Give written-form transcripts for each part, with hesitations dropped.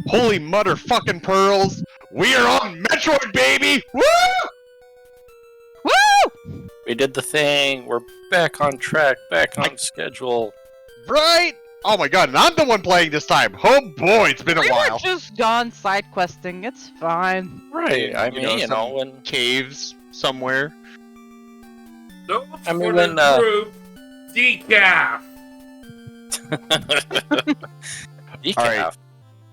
Holy motherfucking pearls! We are on Metroid, baby! Woo! Woo! We did the thing. We're back on track, back on schedule. Right? Oh my god, and I'm the one playing this time. Oh boy, it's been a We while. were just gone side questing. It's fine. Right. I mean, you know, some when caves somewhere. Don't I mean, for when, the group, decaf. decaf.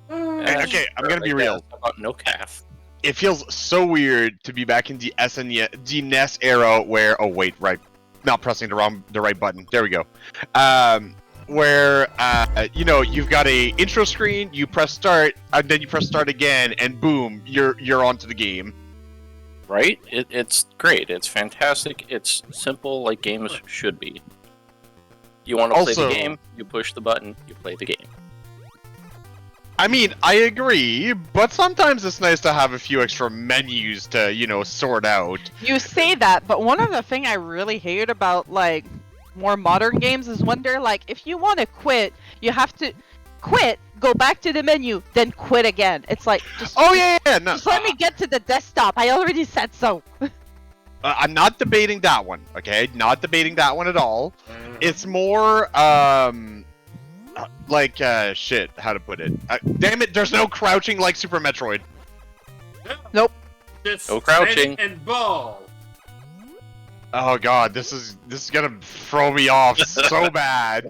Alright. Yeah, Okay, I'm sure, gonna be I real. guess. How about no calf? It feels so weird to be back in the NES era where not pressing the right button. There we go. Where you know, you've got a intro screen, you press start, and then you press start again, and boom, you're onto the game. Right? It's great. It's fantastic. It's simple, like games should be. You want to play Also- the game? You push the button. You play the game. I mean, I agree, but sometimes it's nice to have a few extra menus to, you know, sort out. You say that, but one of the thing I really hate about like more modern games is when they're like, if you want to quit, you have to quit, go back to the menu, then quit again. It's like, just, Oh yeah, no. just let me get to the desktop. I already said so. I'm not debating that one, okay? Not debating that one at all. It's more, shit, how to put it. Damn it, there's no crouching like Super Metroid. Nope. Just No crouching. and ball. Oh god, this is gonna throw me off so bad.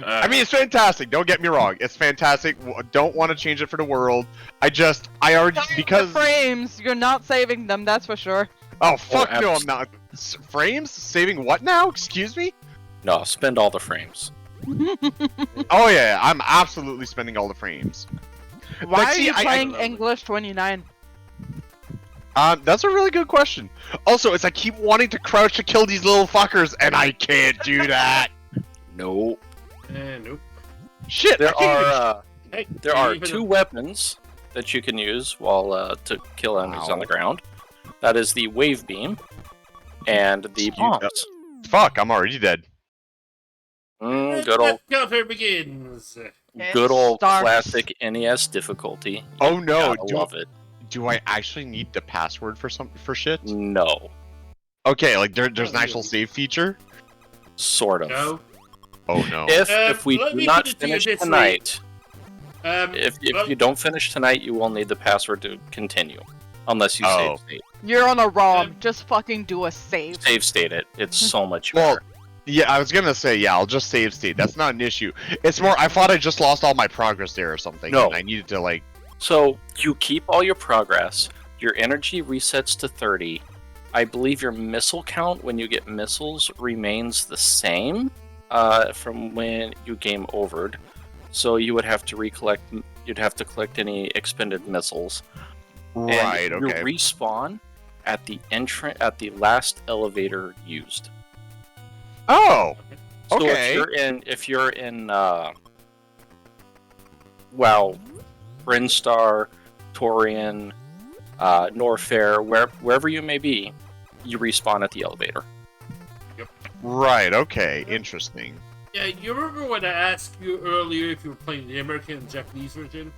I mean, it's fantastic, don't get me wrong. It's fantastic, don't want to change it for the world. I already, because... The frames, you're not saving them, that's for sure. Oh, fuck Oh, no, I'm not. Frames? Saving what now? Excuse me? No, spend all the frames. Oh yeah, I'm absolutely spending all the frames. Why Like, are see, you I- playing English 29? That's a really good question. Also, it's I keep wanting to crouch to kill these little fuckers, and I can't do that. No. Nope. Shit, I There can't are Hey, there are even two weapons that you can use while to kill enemies on the Ow. ground. That is the wave beam and the bombs. even- Fuck, I'm already dead. Good old counter begins. good old Starts. classic NES difficulty. You Oh no, gotta love it. do I actually need the password for shit? No, Okay, like there's an actual save feature? sort of. No. Oh no. If we let do me not put it to you finish this way. tonight, Well, if you don't finish tonight, you will need the password to continue, unless you Oh. save state. You're on a ROM, just fucking do a save. Save state it. It's so much Well, better. yeah, I was gonna say, yeah, I'll just save state. That's not an issue. It's more, I thought I just lost all my progress there or something. No. And I needed to, like... So you keep all your progress. Your energy resets to 30. I believe your missile count when you get missiles remains the same from when you game overed. So you would have to recollect. You'd have to collect any expended missiles. Right, and okay. You respawn at the the last elevator used. Oh! So Okay. if you're in Brinstar, Torian, Norfair, wherever you may be, you respawn at the elevator. Right, okay, interesting. yeah, you remember when I asked you earlier if you were playing the American and Japanese version?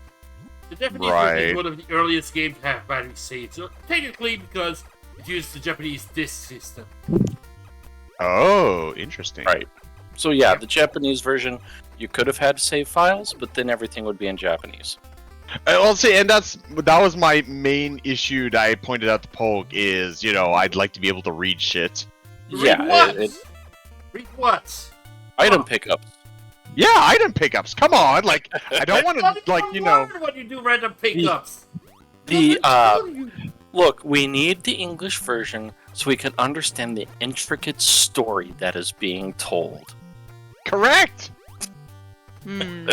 The Japanese version Right. is one of the earliest games to have battery saved, so technically because it used the Japanese disc system. Oh, interesting. Right. So yeah, the Japanese version, you could have had save files, but then everything would be in Japanese. Well, see, and that was my main issue that I pointed out to Polk is, you know, I'd like to be able to read shit. Yeah, Read what? it- Read what? Item Oh. pickups. Yeah, item pickups, come on! Like, I don't want to, like, you know... When you do random pickups. The What do you- look, we need the English version so we can understand the intricate story that is being told. Correct! Hmm.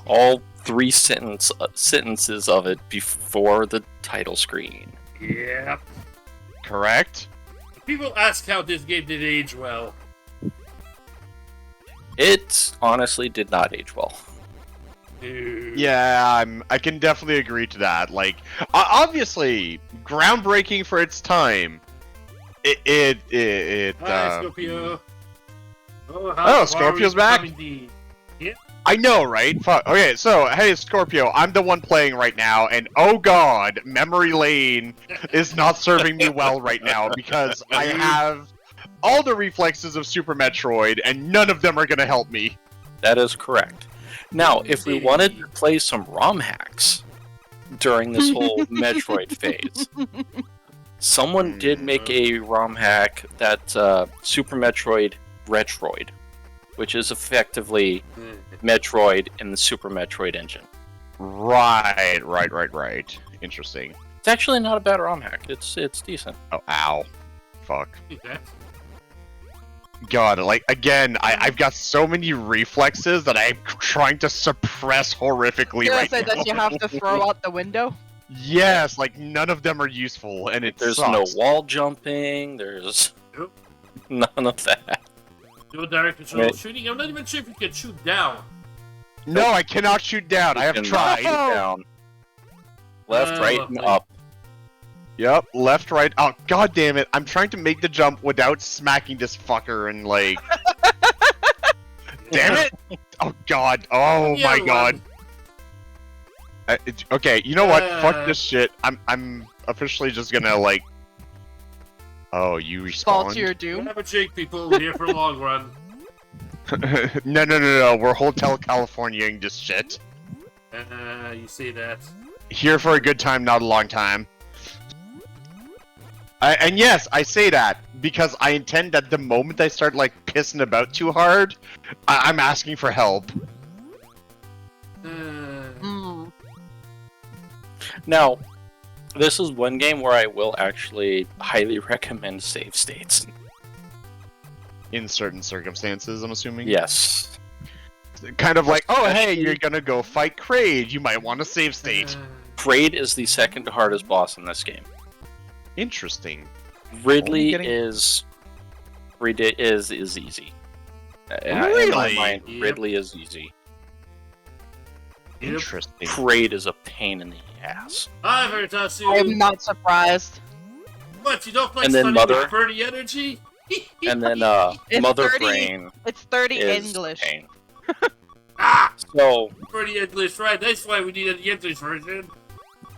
All three sentences of it before the title screen. Yep. Correct? People ask how this game did age well. It honestly did not age well. Dude. Yeah, I can definitely agree to that. Like, obviously, groundbreaking for its time. Hi, It Scorpio. Oh, Scorpio's back? He I know, right? Fuck. Okay, so hey, Scorpio, I'm the one playing right now, and oh god, memory lane is not serving me well right now because I have all the reflexes of Super Metroid, and none of them are gonna help me. That is correct. Now, if we wanted to play some ROM hacks during this whole Metroid phase, someone did make a ROM hack that Super Metroid Retroid, which is effectively Metroid in the Super Metroid engine. Right. Interesting. It's actually not a bad ROM hack. It's decent. Oh, ow. Fuck. God, like, again, I've got so many reflexes that I'm trying to suppress horrifically Did I right say now. that you have to throw out the window? Yes, like, none of them are useful, and There's sucks. no wall jumping, there's none of that. No direct control Right. shooting. I'm not even sure if you can shoot down. No, I cannot shoot down. I have You can tried. shoot down. Left, right, and lovely. up. Yep, left, right. Oh, god damn it. I'm trying to make the jump without smacking this fucker and, like... Damn it! Oh, god. Oh, Yeah, my one. god. Okay, you know what? Fuck Uh. this shit. I'm officially just gonna, like... Oh, you Fall respawned? to your We'll doom. have a Jake people We're here for a long run. No. We're Hotel Californiaing this shit. You say that. Here for a good time, not a long time. And yes, I say that because I intend that the moment I start, like, pissing about too hard, I'm asking for help. Mm. Now, this is one game where I will actually highly recommend save states. In certain circumstances, I'm assuming. Yes. Kind of like, oh, hey, you're gonna go fight Kraid. You might want to save state. Kraid is the second hardest boss in this game. Interesting. Ridley getting- is easy. In my Really? mind, Yep. Ridley is easy. Yep. Interesting. Kraid is a pain in the ass. Hi, Veritasu. I'm not surprised. What, you don't like And then studying Mother. with birdie energy? And then It's Mother 30 Brain It's 30 is English. a pain. Ah! So, Birdie English, right? That's why we needed the English version.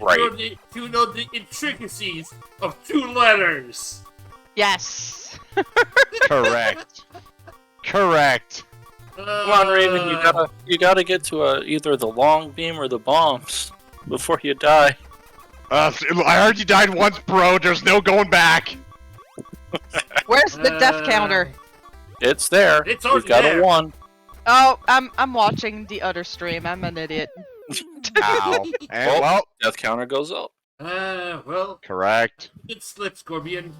right. To know the intricacies of 2 letters. Yes. Correct. Correct. Come on, Raven, you gotta get to either the long beam or the bombs before you die. I already died once, bro. There's no going back. Where's the death counter? It's there. It's We've already got there. a 1. Oh, I'm watching the other stream. I'm an idiot. Ow. And, well, Death counter goes up. Well, correct. it slips, Scorpion.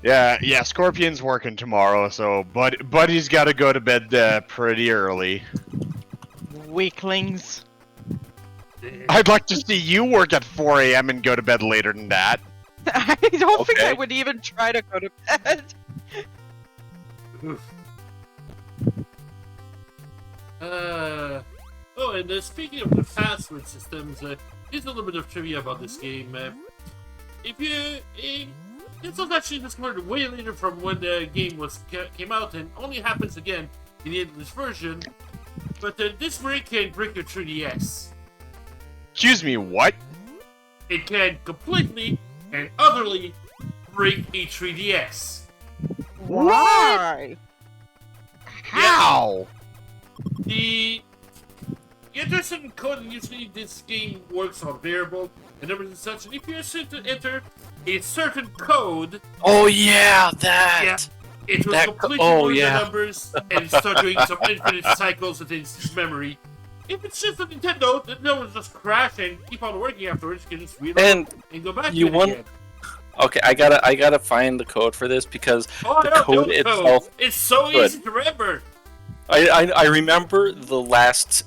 Yeah. Scorpion's working tomorrow, so Buddy's got to go to bed pretty early. Weaklings. I'd like to see you work at 4 a.m. and go to bed later than that. I don't think I Okay. would even try to go to bed. Oh, and speaking of the password systems, here's a little bit of trivia about this game. This was actually discovered way later from when the game came out, and only happens again in the English version. But this break can break your 3DS. Excuse me, what? It can completely and utterly break a 3DS. Why? How? The interesting code, usually this game works on variable and numbers and such, and if you assume to enter a certain code, Oh yeah, that. Yeah. it will That completely oh, learn yeah. the numbers and start doing some infinite cycles within its memory. If it's just a Nintendo, the numbers just crash and keep on working afterwards. You can just reload and go back you to it want- again. Okay, I gotta find the code for this because Oh, the I don't code know itself- It's so Good. easy to remember. I remember the last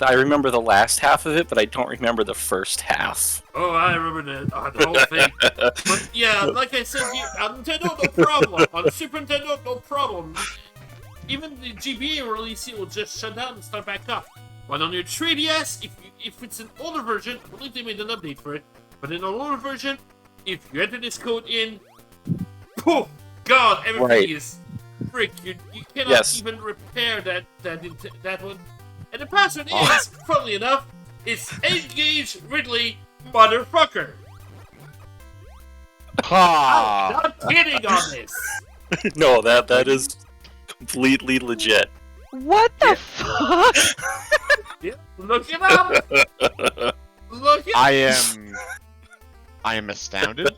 I remember the last half of it, but I don't remember the first half. Oh, I remember the whole thing. But yeah, like I said, on Nintendo, no problem. On the Super Nintendo, no problem. Even the GBA release, it will just shut down and start back up. But on your 3DS, if it's an older version, I believe they made an update for it. But in an older version, if you enter this code in, poof, god, everything Right. is frick. You cannot Yes. even repair that one. And the password Oh. is, funnily enough, it's Engage Ridley Motherfucker. I'm Ha! not kidding on this. No, that is completely legit. What the fuck? Yeah, look it up. Look it I am astounded.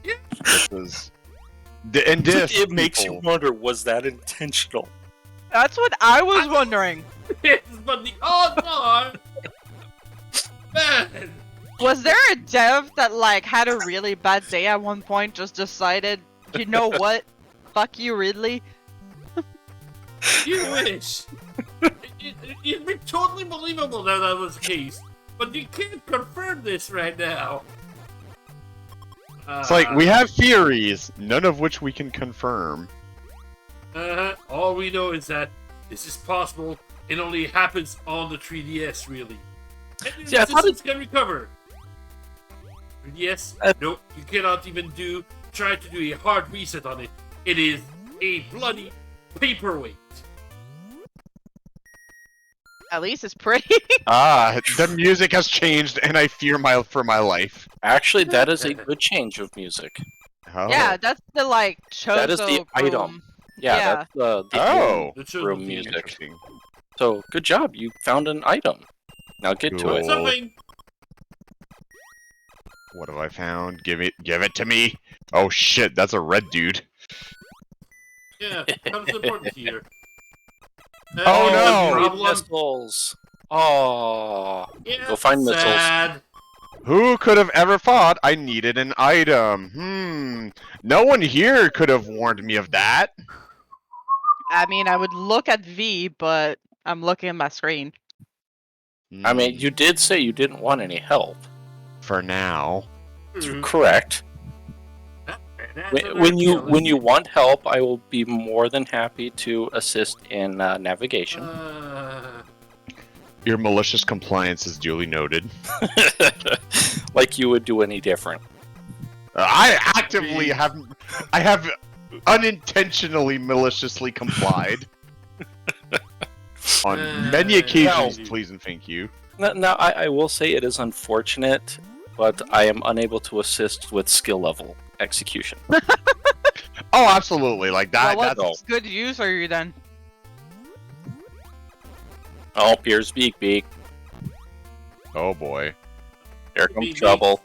Yeah. This is. And this It makes you people- wonder, was that intentional? That's what I was wondering. But the odds are, man. Was there a dev that like had a really bad day at one point, just decided, you know what? Fuck you, Ridley. You wish. It'd be totally believable that that was the case, but you can't confirm this right now. It's like we have theories, none of which we can confirm. All we know is that this is possible. It only happens on the 3DS, really. And the Yeah, I thought systems can recover. 3DS? Uh, Nope, you cannot even try to do a hard reset on it. It is a bloody paperweight. At least it's pretty. The music has changed, and I fear for my life. Actually, that is a good change of music. Oh. Yeah, that's the like Chozo. That is the item. Yeah, Yeah. that's the Oh. The chosen room theme. music. Interesting. So, good job, you found an item. Now get to Cool. it. Something. What have I found? Give it to me. Oh shit, that's a red dude. Yeah, comes important here. Oh, no. Problem. Missiles. Oh, Yeah, Go find missiles. sad. Who could have ever thought I needed an item? No one here could have warned me of that. I mean, I would look at V, but I'm looking at my screen. I mean, you did say you didn't want any help. For now. Mhm. Correct. That's When, a when you very when you want help, I will be more than happy to assist in navigation. Your malicious compliance is duly noted. Like you would do any different. I actively have unintentionally maliciously complied. On many occasions, No. please and thank you. Now, I will say it is unfortunate, but I am unable to assist with skill level execution. Oh, absolutely. Like that. Well, That's what good use are you then? Oh, here's Beak. oh boy. Here comes Beak. trouble.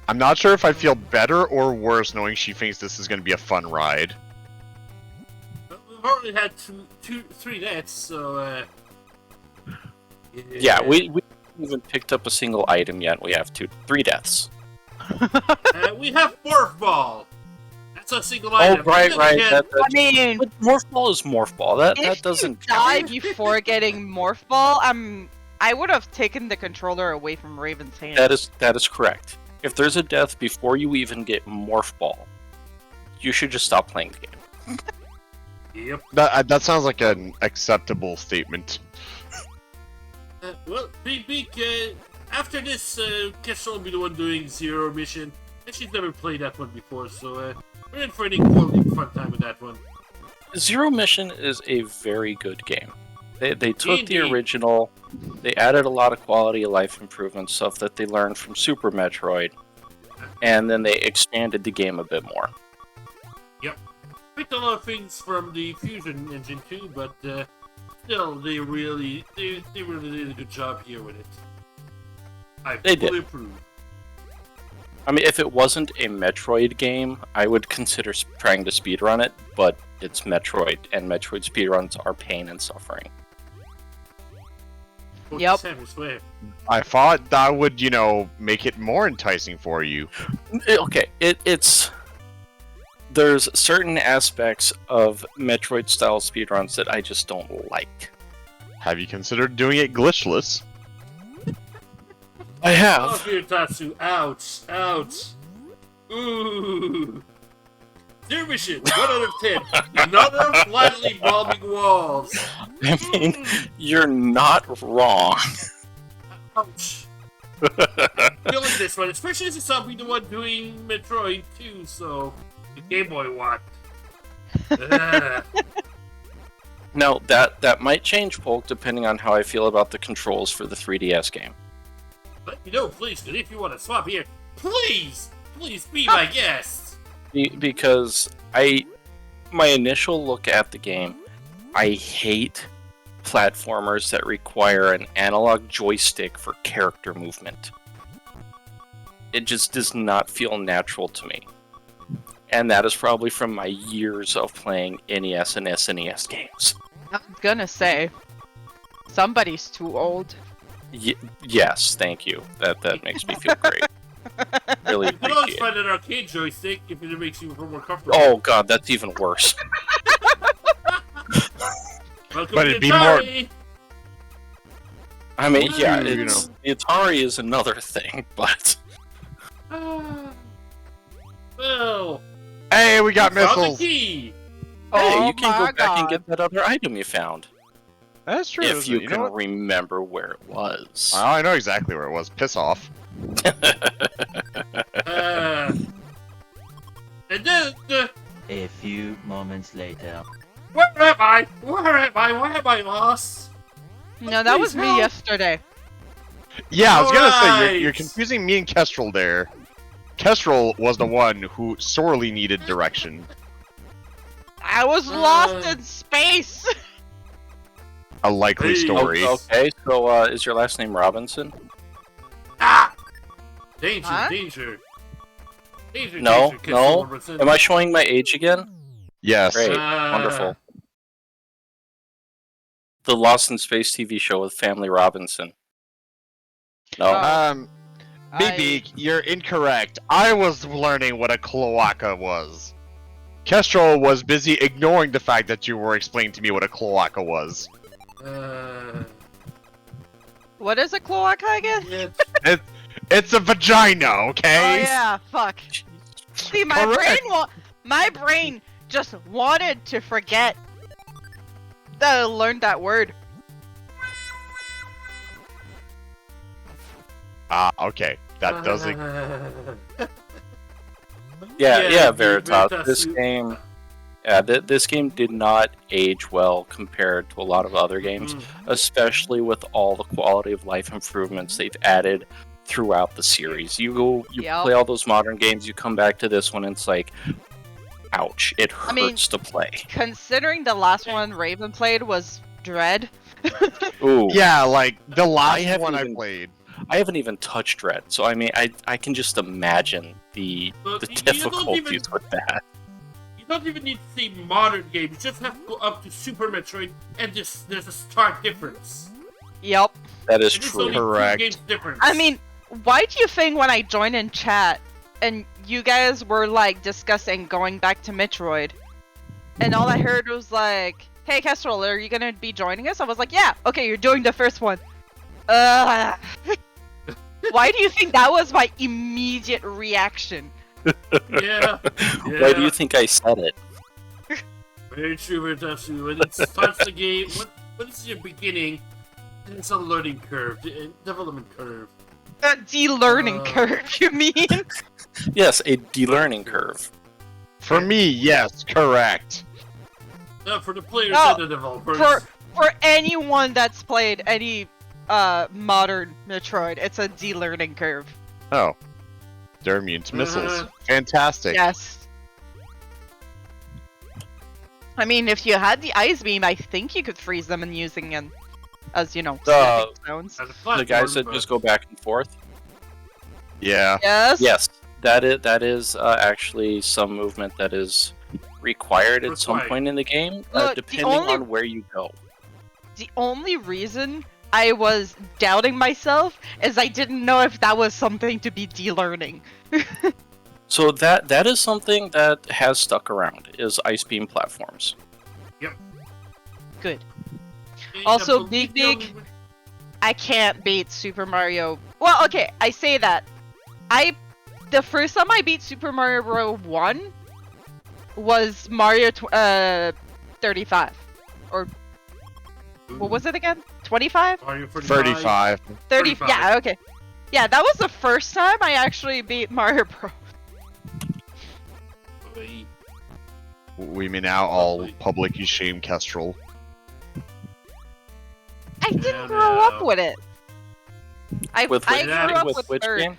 I'm not sure if I feel better or worse knowing she thinks this is going to be a fun ride. We've already had three deaths, so Yeah, we haven't even picked up a single item yet. We have 3 deaths. we have Morph Ball. That's a single Oh, item. right. Again, I mean, But Morph Ball is Morph Ball. That if doesn't you die before getting Morph Ball, I would have taken the controller away from Raven's hand. That is correct. If there's a death before you even get Morph Ball, you should just stop playing the game. Yep. That sounds like an acceptable statement. Well, Beak, after this, Kesha will be the one doing Zero Mission, and she's never played that one before, so we're in for an equally fun time with that one. Zero Mission is a very good game. They took the Indeed. original, they added a lot of quality of life improvement stuff that they learned from Super Metroid, and then they expanded the game a bit more. Picked a lot of things from the Fusion engine too, but still, they really did a good job here with it. I They did. fully approve. I mean, if it wasn't a Metroid game, I would consider trying to speedrun it, but it's Metroid, and Metroid speedruns are pain and suffering. Yep. Sam, I swear. I thought that would, make it more enticing for you. Okay, it's... There's certain aspects of Metroid-style speedruns that I just don't like. Have you considered doing it glitchless? I Oh, here, Tatsu. Ouch. Ouch. Ooh. Zero Mission, 1 out of 10. Another flatly bombing walls. I mean, you're not wrong. Ouch. Feeling this one, especially since I'll be the one doing Metroid too, so the Game Boy one. Now, that might change, Polk, depending on how I feel about the controls for the 3DS game. Let me know, please, and if you want to swap here, please be my guest. Because my initial look at the game, I hate platformers that require an analog joystick for character movement. It just does not feel natural to me. And that is probably from my years of playing NES and SNES games. I was gonna say, somebody's too old. Yes, thank you. That makes me feel great. Really You can always appreciate it. find an arcade joystick if it makes you feel more comfortable. Oh god, that's even worse. Welcome But to it'd be Atari. I mean, yeah, Ooh, you it's, the Atari is another thing, but Well, Hey, we got found the missiles. key. hey, Oh you can go my back and God. get that other item you found. That's true. If isn't you it? can know what? remember where it was. Oh, I know exactly where it was. Piss off. And then, A few moments later. where am I? Where am I lost? No, that was Please me help. yesterday. Yeah, I was gonna say you're Alright. confusing me and Kestrel there. Kestrel was the one who sorely needed direction. I was lost in space. A likely Hey. story. Okay, so is your last name Robinson? Ah! Danger, Huh? danger. Danger, No, danger, no. Robertson. Am I showing my age again? Yes. Great, wonderful. The Lost in Space TV show with Family Robinson. No? Oh. Big I- Beak, you're incorrect. I was learning what a cloaca was. Kestrel was busy ignoring the fact that you were explaining to me what a cloaca was. What is a cloaca again? Yeah, It's a vagina, okay? Oh yeah, fuck. See, my Correct. my brain just wanted to forget that I learned that word. Ah, okay. That doesn't. Yeah, Veritas. This you- game, this game did not age well compared to a lot of other games, especially with all the quality of life improvements they've added throughout the series. You Yep. play all those modern games, you come back to this one, and it's like, ouch, it hurts I mean- to play. Considering the last one Raven played was Dread. Ooh, Yeah, like the last haven't one I even- played. I haven't even touched Dread, so I mean, I can just imagine the But you don't difficulties even- with that. You don't even need to say modern game. You just have to go up to Super Metroid, and there's a stark difference. Yep. That is And it's true. only Correct. 2 games difference. I mean, why do you think when I joined in chat and you guys were like discussing going back to Metroid, and all I heard was like, "Hey, Kestrel, are you gonna be joining us?" I was like, "Yeah, okay, you're doing the first one." Why do you think that was my immediate reaction? yeah. Why do you think I said it? Very true, Vertatsu. When it starts the game, when it's your beginning, it's a learning curve, development curve. A de-learning curve, you mean? Yes, a de-learning curve. For me, yes, correct. For the players No, and the developers. For anyone that's played any modern Metroid, it's a de-learning curve. Oh. They're immune to missiles. Uh-huh. Fantastic. Yes. I mean, if you had the ice beam, I think you could freeze them and using them as, you know, stepping stones. As a The platform, guys that but- just go back and forth. Yeah. Yes. Yes, that is actually some movement that is required at some Required. point in the game, Look, the depending only- on where you go. The only reason I was doubting myself is I didn't know if that was something to be de-learning. So that is something that has stuck around, is ice beam platforms. Good. And Also, I Big believe Big- the only- I can't beat Super Mario. Well, okay, I say that. The first time I beat Super Mario Bros. 1 was Mario 35. Or what was it again? 25? Mario 35. 30. 35. Yeah, okay. Yeah, that was the first time I actually beat Mario Bros. Wait, We may now all publicly shame Kestrel. I didn't Yeah, grow no. up with it. I With I which, grew up with with which Bird. game?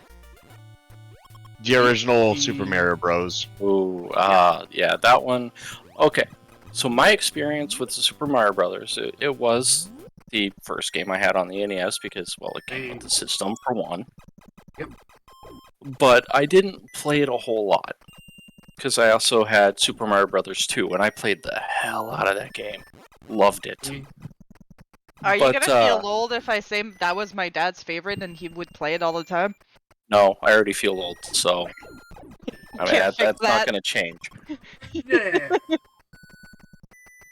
The original Super Mario Bros. Ooh, yeah, that one. Okay, so my experience with the Super Mario Brothers, it was the first game I had on the NES because, well, it came with the system for one. Yep. But I didn't play it a whole lot because I also had Super Mario Brothers 2, and I played the hell out of that game. Loved it. Are you But, gonna feel old if I say that was my dad's favorite and he would play it all the time? No, I already feel old, so I mean Can't fix that's not that. going to change. Yeah.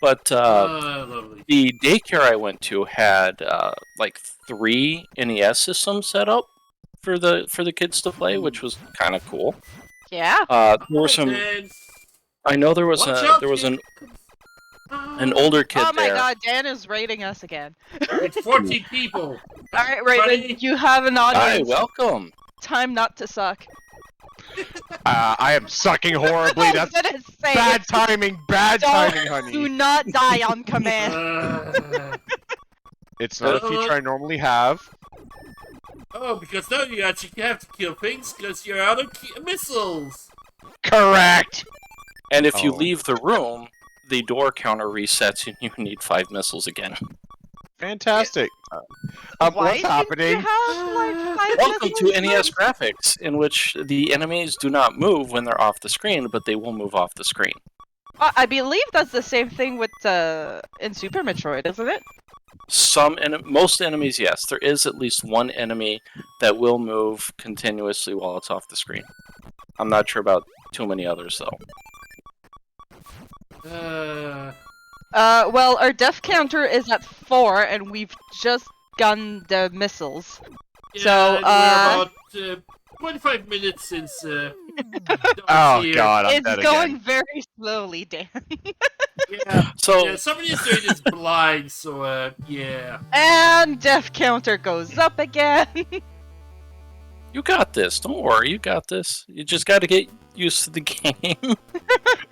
But Lovely. the daycare I went to had like 3 NES systems set up for the kids to play, which was kind of cool. Yeah. There were some. Man, I know there was watch out, an older kid Oh my there. god, Dan is rating us again. It's 14 people. Alright, Raven, Buddy. you have an Hi, audience. welcome. Time not to suck. I am sucking horribly. I was That's gonna say, bad timing. Bad Don't timing, do honey. not die on command. It's not a feature I normally have. Oh, because now you actually have to kill things because you're out of missiles. Correct. And if you Oh. leave the room, the door counter resets and you need 5 missiles again. Fantastic. Why What's did you happening? have, like, 5 Welcome to missiles? NES graphics, in which the enemies do not move when they're off the screen, but they will move off the screen. I believe that's the same thing with in Super Metroid, isn't it? Most enemies, yes. There is at least one enemy that will move continuously while it's off the screen. I'm not sure about too many others, though. Well, our death counter is at 4, and we've just gotten the missiles. Yeah, So, we're about 25 minutes since. Oh here. god, I'm It's dead going again. very slowly, Dan. Yeah, So, yeah, somebody's doing is blind, so yeah. And death counter goes up again. you got this. Don't worry, you got this. You just got to get used to the game.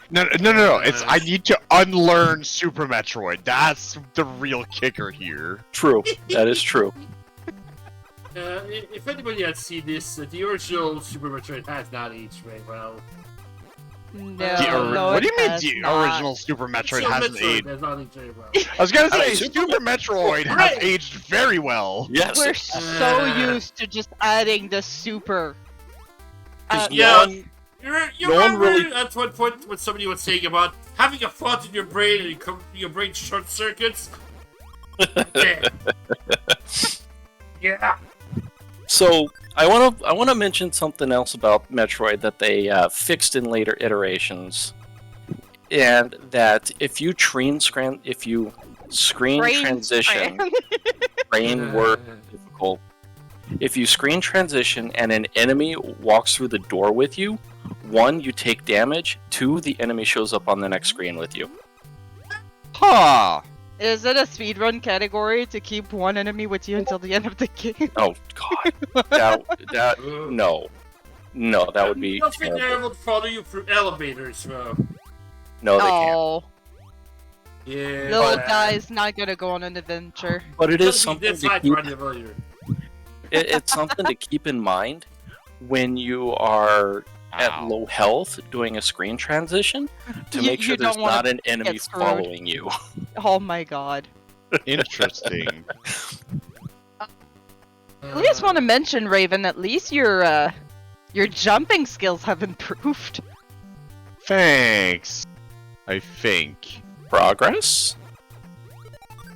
No. It's I need to unlearn Super Metroid. That's the real kicker here. True. That is true. If anybody had seen this, the original Super Metroid has not aged very well. No, What do you mean it has the not. original Super Metroid Super hasn't Metroid aged? has not aged very well. I was gonna say Super Super Metroid has Right. aged very well. Yes. We're so used to just adding the super. Yeah. One, You No one remember really- at one point what somebody was saying about having a thought in your brain and your brain short circuits? Yeah. Yeah. So I want to mention something else about Metroid that they fixed in later iterations, and that if you screen Brain transition, brain work difficult. If you screen transition and an enemy walks through the door with you, 1, you take damage. 2, the enemy shows up on the next screen with you. Huh. Is it a speedrun category to keep one enemy with you until the end of the game? Oh God, no, that would be Nothing there terrible. will follow you through elevators, bro. No, they can't. Oh, Yeah. little guy's not gonna go on an adventure. But it is something This to high keep. for the elevator. It's something to keep in mind when you are at Ow. low health doing a screen transition to You- make sure you there's don't wanna not an enemy get screwed. following you. Oh my god. Interesting. At least want to mention, Raven, at least your jumping skills have improved. Thanks. I think. Progress?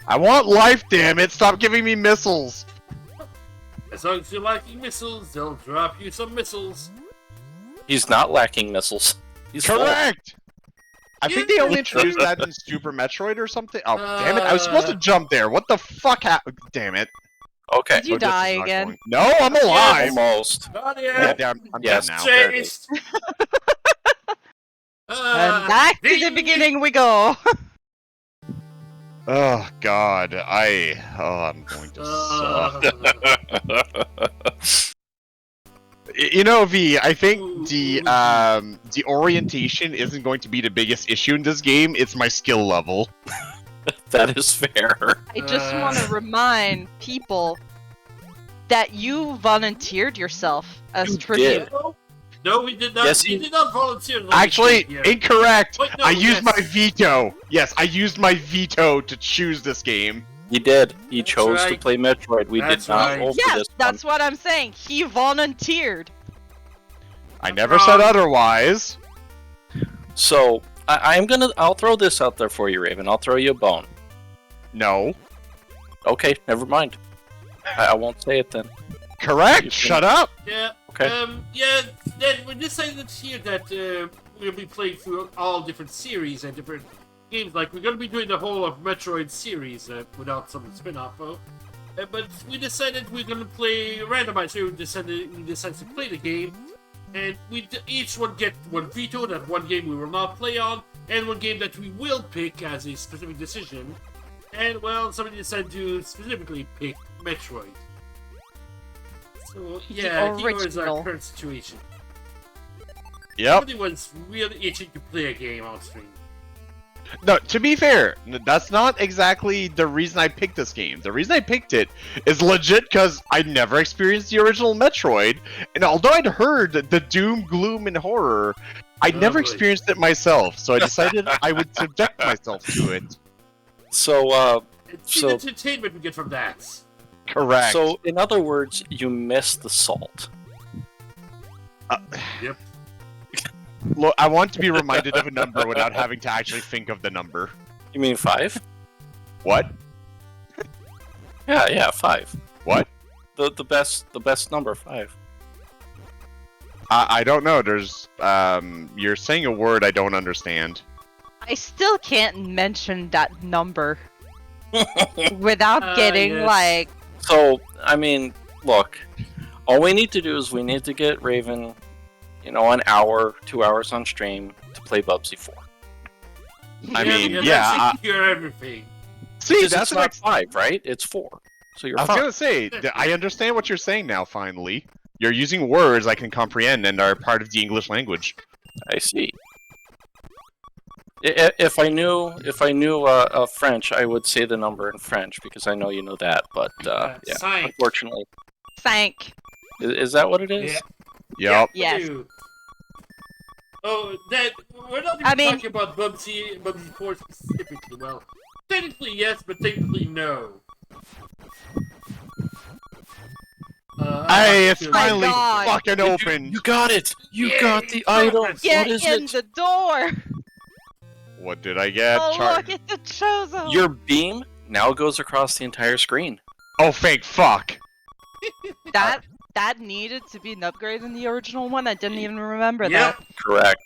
I want life, damn it! Stop giving me missiles. As long as you're liking missiles, they'll drop you some missiles. He's not lacking missiles. He's full. Correct. I think they only Yeah. introduced that in Super Metroid or something. Oh, damn it! I was supposed to jump there. What the fuck happened? Damn it! Okay, Did you Oh, this is die not again? going- No, I'm alive. almost. Oh Yeah, yeah. I'm Yes. dead now. There it is. Chased. And back to the ding. beginning we go. Oh God, I'm going to suck. Uh, You know, V, I think the orientation isn't going to be the biggest issue in this game. It's my skill level. That is fair. I just want to remind people that you volunteered yourself as You tribute. did. No, we did not. Yes, he you- did not volunteer. Actually, here. incorrect. Wait, no, I used yes. my veto. Yes, I used my veto to choose this game. He did. He That's chose to right. play Metroid. We That's did not right. roll for Yes, this that's what I'm saying. He volunteered. I never said Wrong. otherwise. one. So I'll throw this out there for you, Raven. I'll throw you a bone. No. Okay, never mind. I won't say it then. Correct. Shut up. Yeah. Okay. Yeah. Then we decided here that we'll be playing through all different series and different games. Like we're gonna be doing the whole of Metroid series without some spin-off. But we decided we're gonna play randomized. So we decided to play the game, and each one get one veto. That one game we will not play on, and one game that we will pick as a specific decision. And well, somebody decided to specifically pick Metroid. So yeah, here is our original. current situation. Yep. Somebody was really itching to play a game on stream. No, to be fair, that's not exactly the reason I picked this game. The reason I picked it is legit because I never experienced the original Metroid, and although I'd heard the doom, gloom, and horror, I'd never boy. experienced it myself, so I decided I would subject myself to it. So, It's So- the entertainment we get from that. Correct. so in other words, you missed the salt. Yep. Look, I want to be reminded of a number without having to actually think of the number. You mean 5? What? Yeah, 5. What? The best number, 5. I don't know. There's you're saying a word I don't understand. I still can't mention that number without getting yes. like. So, I mean, look, all we need to do is we need to get Raven, an hour, 2 hours on stream to play Bubsy 4. I mean, that's yeah, secure everything. See, Because that's it's what not 5, right? It's 4. So you're I was fine. gonna say. I understand what you're saying now. Finally, you're using words I can comprehend and are part of the English language. I see. If I knew French, I would say the number in French because I know you know that. But yeah, Cinq. unfortunately, Thank. is that what it is? Yeah. Yep. Yes. Ew. Oh, that we're not even I mean- talking about Bubsy 4 specifically. Well, technically yes, but technically no. Hey, it's My finally God. fucking open. You got it. You Yay, got the progress. item. What Get is in it? the door. What did I get? Oh, look at the chosen. Your beam now goes across the entire screen. Oh, fake fuck. That needed to be an upgrade in the original one. I didn't even remember Yep. Correct.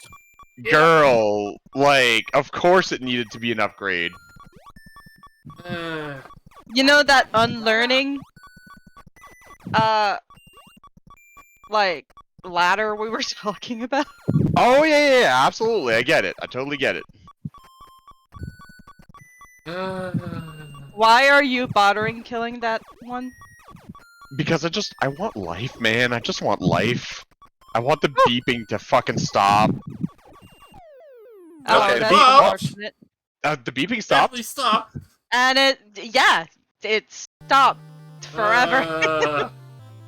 Girl, like, of course it needed to be an upgrade. that. You know that unlearning, like ladder we were talking about. Oh yeah, absolutely. I get it. I totally get it. Why are you bothering killing that one? Because I want life, man. I just want life. I want the beeping to fucking stop. Oh, Okay, that's well- unfortunate. The beeping stopped. Definitely stop. And it stopped forever.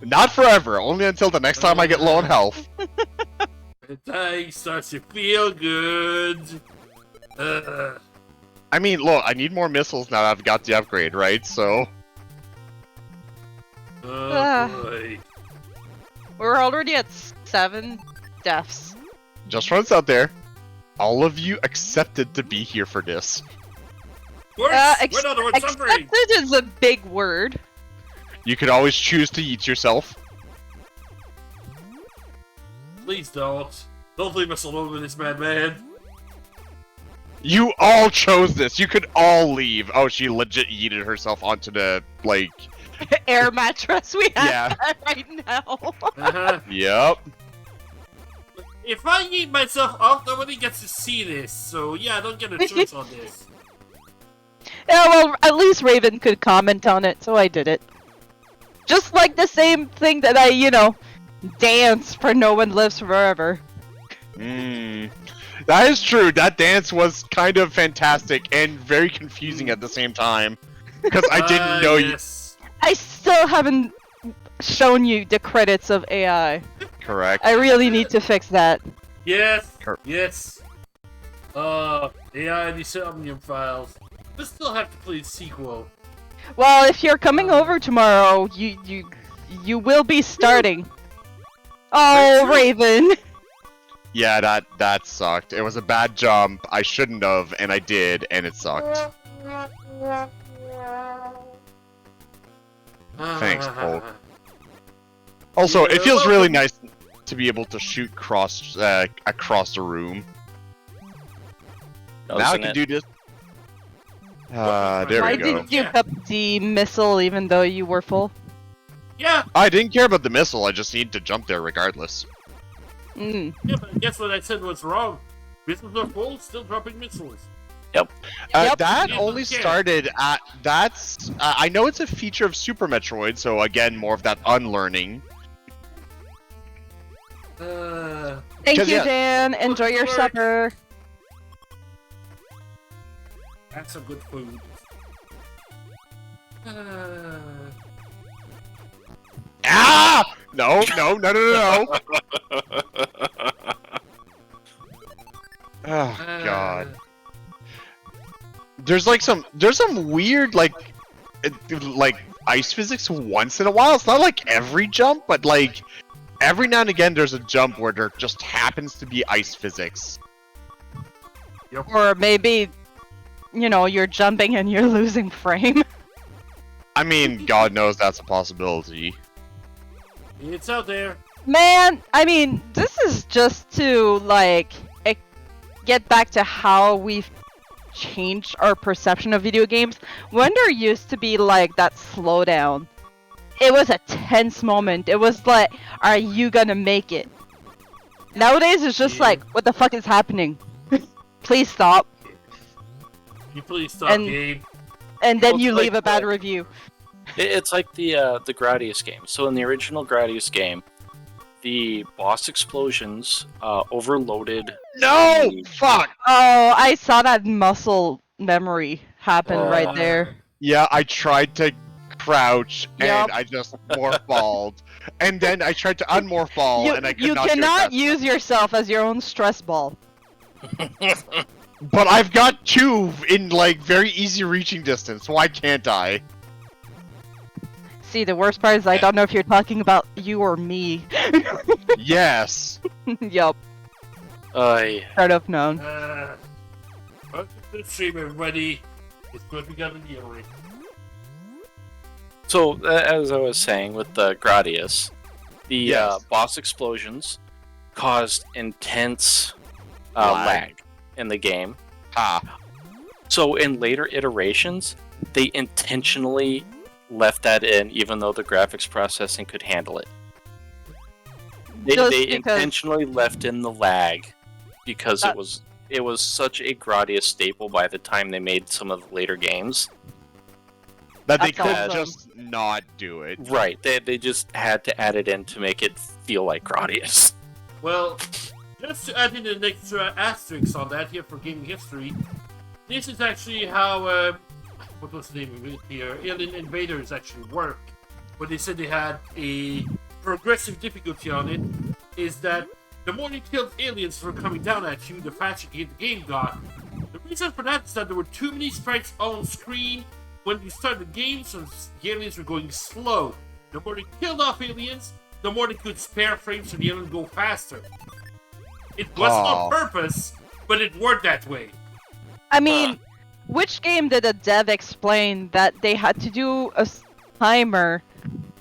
Not forever. Only until the next time I get low on health. The dying starts to feel good. I mean, look, I need more missiles now that I've got the upgrade, right? So, Oh boy. We're already at 7 deaths. just runs out there. All of you accepted to be here for this. Worse! We're not the ones suffering! Accepted is a big word. You could always choose to eat yourself. Please don't. Don't leave us alone with this madman. You all chose this. You could all leave. Oh, she legit yeeted herself onto the, like, Air mattress we have yeah. right now. Uh-huh. Yep. If I eat myself off, nobody gets to see this. So yeah, I don't get a choice on this. Yeah, well, at least Raven could comment on it, so I did it. Just like the same thing that I, dance for No One Lives Forever. That is true. That dance was kind of fantastic and very confusing at the same time. Because I didn't know yes. I still haven't shown you the credits of AI. you. Correct. I really need to fix that. Yes. Cor- Yes. AI and the Omnium files. I still have to play the sequel. Well, if you're coming over tomorrow, you will be starting. Oh, Raven. Yeah, that sucked. It was a bad jump. I shouldn't have, and I did, and it sucked. Thanks, Cole. Also, it feels really nice to be able to shoot across the room. Now I Doesn't can it? do this. There Why we go. did you up the missile even though you were full? Yeah. I didn't care about the missile. I just need to jump there regardless. Mm. Yeah, but guess what I said was wrong. Missiles are full, still dropping missiles. Yep. That Yeah, only yeah. started at. That's. I know it's a feature of Super Metroid, so again, more of that unlearning. Thank 'Cause, you, yeah. Dan. Enjoy your Work. supper. That's some good food. Ah! No! Oh God. There's some weird like ice physics once in a while. It's not like every jump, but like every now and again there's a jump where there just happens to be ice physics. Or maybe, you're jumping and you're losing frame. I mean, God knows that's a possibility. It's out there. Man, I mean, this is just to, get back to how we've changed our perception of video games. When there used to be, that slowdown, it was a tense moment. It was like, are you gonna make it? Nowadays, it's just like, what the fuck is happening? Please stop. You please stop, And- Gabe. And then Well, you it's like leave a bad the- review. It's like the Gradius game. So in the original Gradius game, the boss explosions overloaded. No! Fuck! Oh, I saw that muscle memory happen right there. Yeah, I tried to crouch Yup. and I just morphballed. And then I tried to unmorphball You, and I could you not do it cannot fast use yourself as your own stress ball. enough. But I've got two in very easy reaching distance. Why can't I? See, the worst part is I don't know if you're talking about you or me. Yes. Yup, I should have known. Welcome to the stream, everybody. It's good we got a deal with. So as I was saying with the Gradius, the Yes. boss explosions caused intense Lag. lag in the game. Ah. So in later iterations, they intentionally left that in, even though the graphics processing could handle it. They Just they because- intentionally left in the lag because That- it was such a Gradius staple by the time they made some of the later games. That they That's could awesome. just not do it. Right, they just had to add it in to make it feel like Gradius. Well, just to add in an extra asterisk on that here for gaming history, this is actually how, what was the name of it here? Alien Invaders actually worked. When they said they had a progressive difficulty on it, is that the more you killed aliens from coming down at you, the faster the game got. The reason for that is that there were too many sprites on screen when you started the game, so the aliens were going slow. The more they killed off aliens, the more they could spare frames so the alien go faster. It wasn't Oh. on purpose, but it worked that way. I mean, which game did a dev explain that they had to do a timer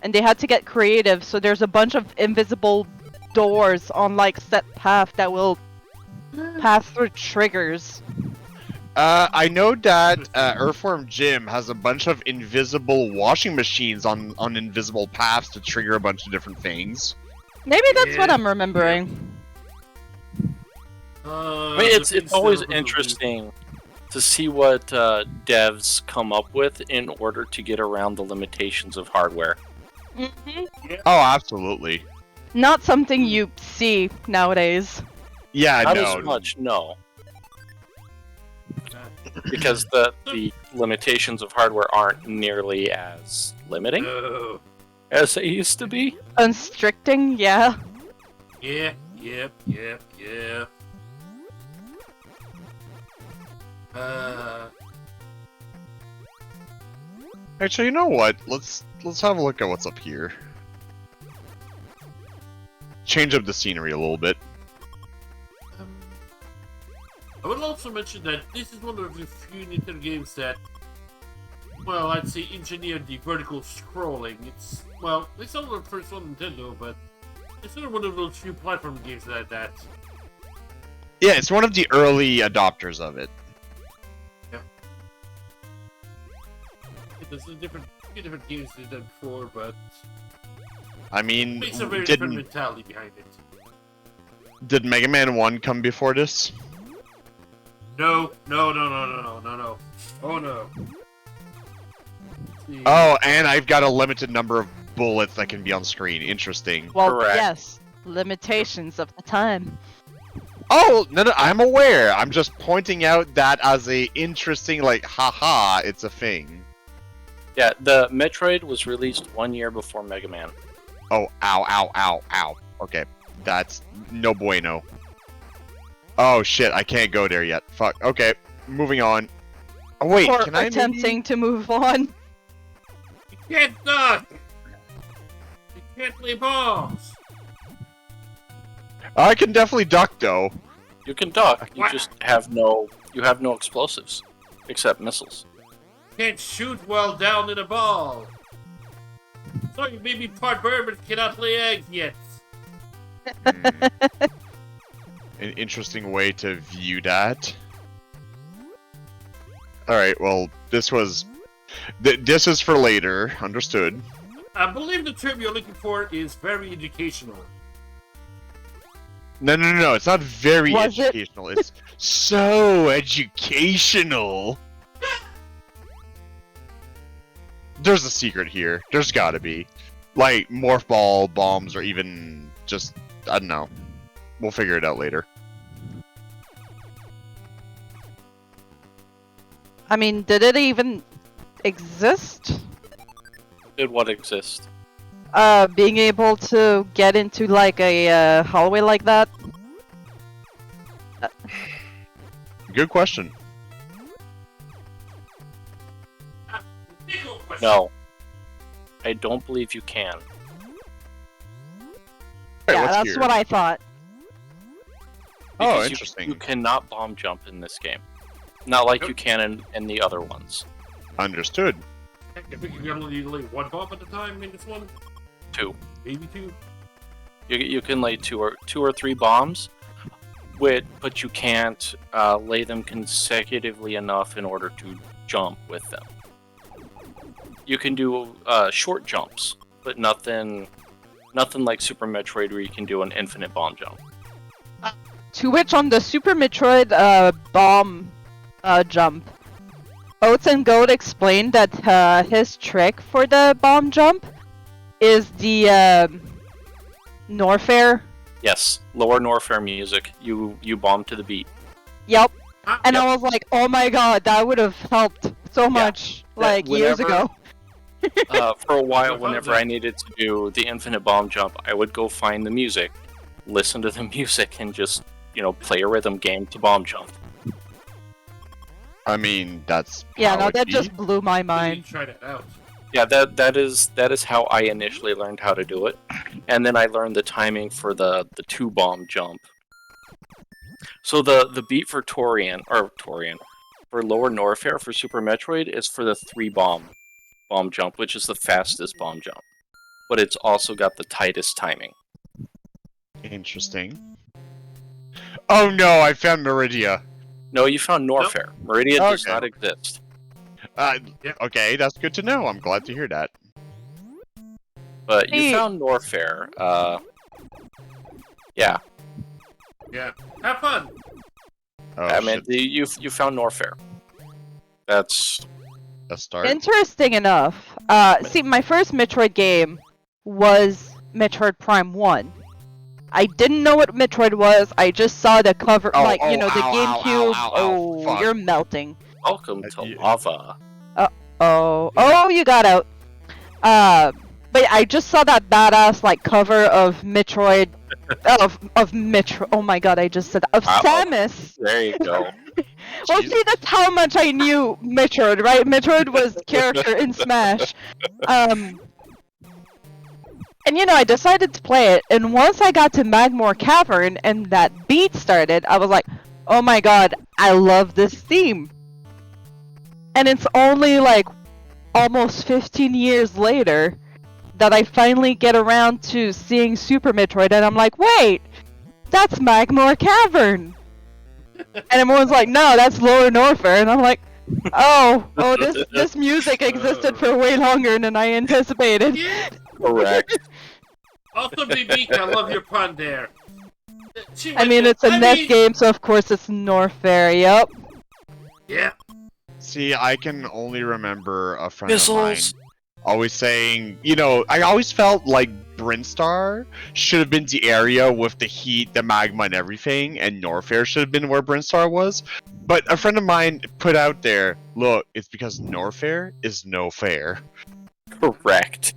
and they had to get creative, so there's a bunch of invisible doors on set path that will pass through triggers. I know that Earthworm Jim has a bunch of invisible washing machines on invisible paths to trigger a bunch of different things. Maybe that's what Yeah. I'm remembering. I mean, it's always interesting to see what devs come up with in order to get around the limitations of hardware. Mm-hmm. Oh, absolutely. Not something you see nowadays. Yeah, Not no. as much, no. Because the limitations of hardware aren't nearly as limiting No. as they used to be. Constricting, yeah. Yeah, yep. Actually, you know what? Let's have a look at what's up here. Change up the scenery a little bit. I would also mention that this is one of the few Nintendo games that, well, I'd say engineered the vertical scrolling. It's not the first one Nintendo, but it's sort of one of those few platform games that. Yeah, it's one of the early adopters of it. There's a few different games they've done before, but I mean, it's a very different mentality behind it. did Mega Man 1 come before this? No. Oh no. See. Oh, and I've got a limited number of bullets that can be on screen. Interesting. Well, Correct. yes. Limitations of the time. Oh, no, I'm aware. I'm just pointing out that as a interesting, like, haha, it's a thing. Yeah, the Metroid was released 1 year before Mega Man. Oh, ow. Okay, that's no bueno. Oh, shit, I can't go there yet. Fuck, okay, moving on. Oh, wait, Or can I attempting to move on. You can't duck! You can't play balls! I can definitely duck, though. You can duck, you What? just have no explosives. Except missiles. Can't shoot well down in a ball. Sorry, you may be part bird, but cannot lay eggs yet. An interesting way to view that. Alright, well, this was... this is for later, understood. I believe the term you're looking for is very educational. No, it's not very Was it? educational, it's so educational! There's a secret here, there's gotta be. Like, morph ball, bombs, or even just, I don't know. We'll figure it out later. I mean, did it even exist? Did what exist? Being able to get into like a hallway like that? Good question. No. I don't believe you can. Alright, Yeah, let's that's hear what it. I thought. Oh, Because interesting. You cannot bomb jump in this game. Not like Nope. you can in the other ones. Understood. I think you can only lay one bomb at a time in this one. 2. Maybe two. You can lay two or three bombs, but you can't lay them consecutively enough in order to jump with them. You can do short jumps, but nothing like Super Metroid where you can do an infinite bomb jump. To which on the Super Metroid bomb jump, Oats and Goat explained that his trick for the bomb jump is the Norfair. Yes, lower Norfair music. You bomb to the beat. Yep. And Yep. I was like, oh my god, that would have helped so much like years whenever- ago. For a while, What whenever about I needed to do the infinite bomb jump, I would go find the music, listen to the music, and just play a rhythm game to bomb jump. I mean, that's Yeah, how no, it that be. just blew my I mind. didn't try that out. Yeah, that is how I initially learned how to do it, and then I learned the timing for the 2 bomb jump. So the beat for Torian for lower Norfair for Super Metroid is for the 3 bomb jump, which is the fastest bomb jump, but it's also got the tightest timing. Interesting. Oh no, I found Meridia. No, you found Norfair. Meridia does Okay. not exist. Yeah. Okay, that's good to know. I'm glad to hear that. But you Hey. found Norfair. Yeah. Yeah. Have fun. Oh, I mean, shit. you found Norfair. That's A start. Interesting enough. See, my first Metroid game was Metroid Prime 1. I didn't know what Metroid was. I just saw the cover, Oh, the ow, GameCube. fuck. You're melting. Welcome to Yeah. lava. Oh, you got out. But I just saw that badass like cover of Metroid, of Metro. Oh my god, I just said that. Of Samus. There you go. Well, Jeez. see, that's how much I knew Metroid, right? Metroid was character in Smash. And I decided to play it, and once I got to Magmore Cavern and that beat started, I was like, oh my god, I love this theme. And it's only like almost 15 years later that I finally get around to seeing Super Metroid, and I'm like, wait, that's Magmore Cavern. And everyone's like, no, that's Lower Norfair, and I'm like, oh, this music existed for way longer than I anticipated. Yeah. Correct. Also, BB, I love your pun there. I mean, it's a NES game, so of course it's Norfair, yep. Yeah. See, I can only remember a friend of Missiles. mine always saying, I always felt like Brinstar should have been the area with the heat, the magma, and everything, and Norfair should have been where Brinstar was. But a friend of mine put out there, look, it's because Norfair is no fair. Correct.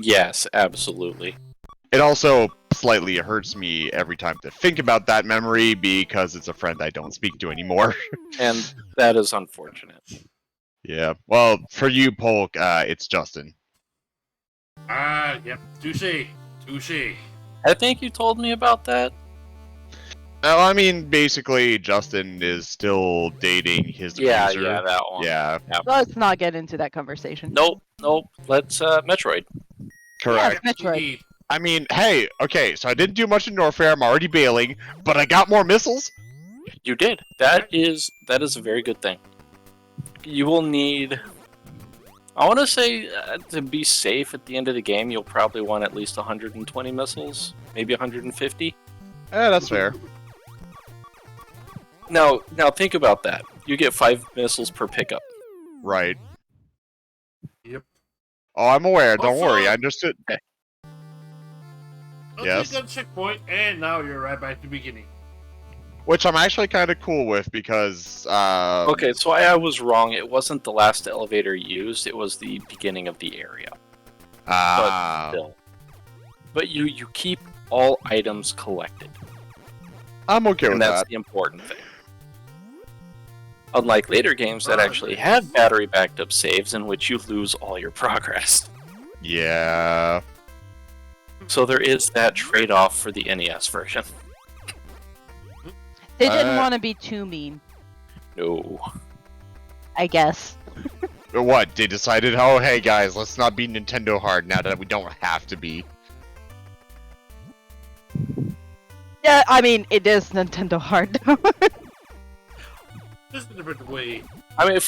Yes, absolutely. It also slightly hurts me every time to think about that memory because it's a friend I don't speak to anymore. And that is unfortunate. Yeah. Well, for you, Polk, it's Justin. Yep. Touche. I think you told me about that. No, I mean, basically, Justin is still dating his Yeah, abuser. that one. Yeah, Let's not get into that conversation. Nope. Let's Metroid. correct. Yes, Metroid. Indeed. I mean, hey, okay, so I didn't do much in Norfair. I'm already bailing, but I got more missiles. You did. That is a very good thing. You will need. I want to say to be safe at the end of the game, you'll probably want at least 120 missiles, maybe 150. That's fair. Now think about that. You get 5 missiles per pickup. Right. Yep. Oh, I'm aware. Don't Also- worry. I understood. Okay, Yes. got a checkpoint, and now you're right back to the beginning. Which I'm actually kind of cool with because. Okay, so I was wrong. It wasn't the last elevator used. It was the beginning of the area. But still. But you keep all items collected, I'm okay with and that's that. the important thing. Unlike later games that actually have battery backed up saves in which you lose all your progress. Yeah. So there is that trade-off for the NES version. They didn't Uh, want to be too mean, No. I guess. What? They decided, oh, hey guys, let's not be Nintendo hard now that we don't have to be. Yeah, I mean, it is Nintendo hard. Just a different way. I mean,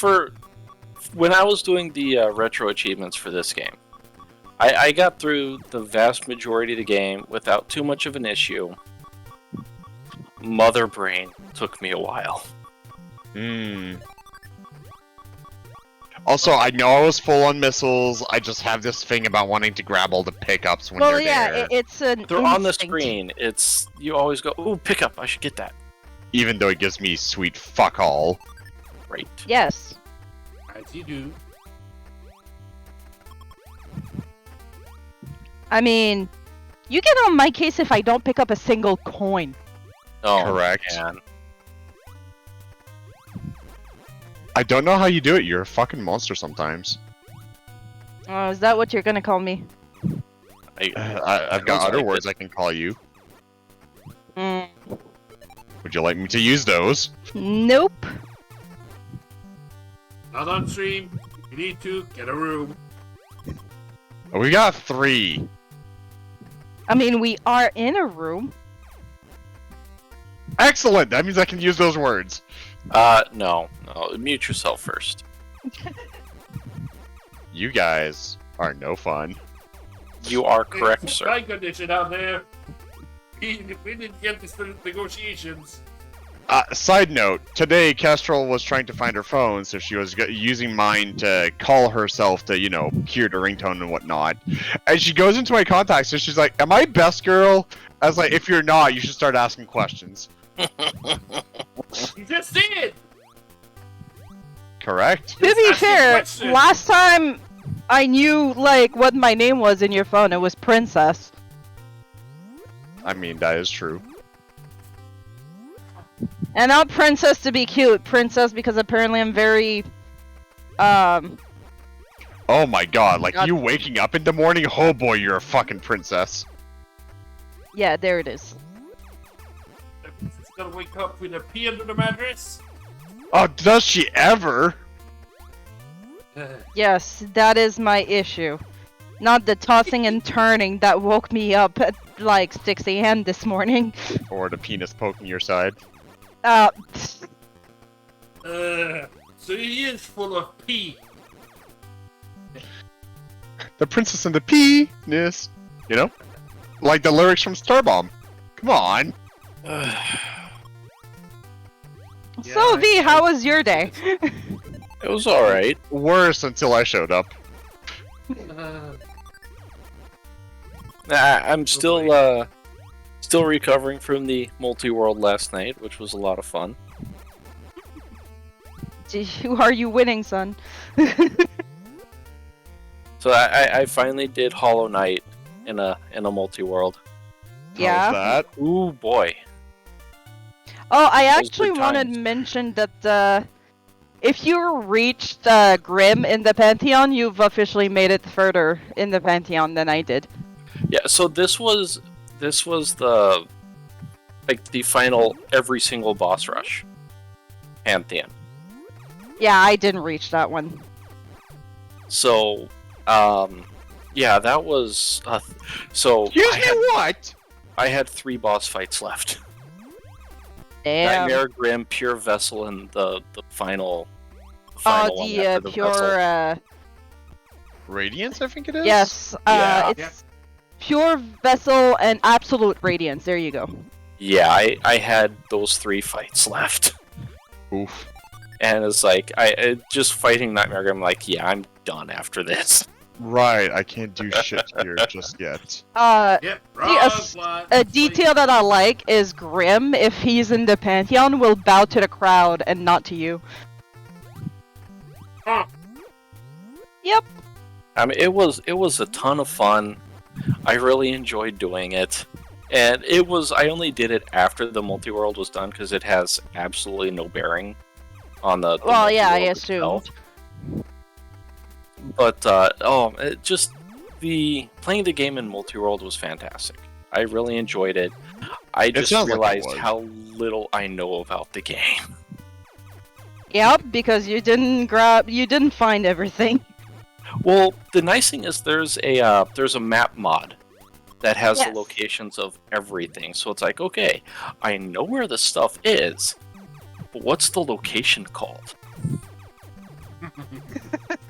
when I was doing the retro achievements for this game, I got through the vast majority of the game without too much of an issue. Mother Brain took me a while. Also, I know I was full on missiles. I just have this thing about wanting to grab all the pickups when well, they're yeah, there. it's an They're on the instinct. screen. You always go, ooh, pick up, I should get that. Even though it gives me sweet fuck all. Right. Yes. As you do. I mean, you get on my case if I don't pick up a single coin. Oh, Correct. man. I don't know how you do it. You're a fucking monster sometimes. Oh, is that what you're gonna call me? I've got Sounds other like words I can call you. Mm, Would you like me to use those? nope. Not on stream. You need to get a room. We got 3. I mean, we are in a room. Excellent! That means I can use those words. No. Mute yourself first. You guys are no fun. You are correct, It's sir. my condition out there. We didn't get this for negotiations. Side note: today, Kestrel was trying to find her phone, so she was using mine to call herself to, hear the ringtone and whatnot. And she goes into my contacts, and she's like, "Am I best girl?" I was like, "If you're not, you should start asking questions." You just did! To Correct. be asking fair, questions. last time I knew like what my name was in your phone, it was Princess. I mean, that is true. And not Princess to be cute, Princess because apparently I'm very Oh my god, like God. you waking up in the morning, oh boy, you're a fucking princess. yeah, there it is. She's gonna wake up with a pee under the mattress. Oh, does she ever? Yes, that is my issue. Not the tossing and turning that woke me up at like 6 a.m. this morning. Or the penis poking your side. Uh, So he is full of pee. The princess and the penis. You know? Like the lyrics from Starbomb. Come on. so I- V, how was your day? It was alright. Worse until I showed up. I'm still recovering from the multi-world last night, which was a lot of fun. Who are you winning, son? So I finally did Hollow Knight in a multi-world. Yeah. How's that? Ooh boy. Oh, I Those actually good wanted times. to mention that if you reached Grim in the Pantheon, you've officially made it further in the Pantheon than I did. Yeah, so this was the final every single boss rush. Pantheon. Yeah, I didn't reach that one. So yeah, that was so Excuse me, what? I had 3 boss fights left. Damn. Nightmare, Grim, Pure Vessel, and the final Oh, one the after the pure. Vessel. Radiance, I think it is? Yes. Yeah. It's pure vessel and absolute radiance. There you go. Yeah, I had those 3 fights left. Oof. And it's like I just fighting Nightmare Grim, I'm like, yeah, I'm done after this. Right, I can't do shit here just yet. Yep, wrong plot. A detail that I like is Grim, if he's in the Pantheon, will bow to the crowd and not to you. Huh. Yep. I mean, it was a ton of fun. I really enjoyed doing it, and I only did it after the multi-world was done because it has absolutely no bearing on the Well, yeah, I multi-world itself. assumed. But playing the game in multi-world was fantastic. I really enjoyed it. I just sounds like it realized was. how little I know about the game. Yep, because you didn't find everything. Well, the nice thing is there's a map mod that has Yes. the locations of everything. So it's like, okay, I know where the stuff is, but what's the location called?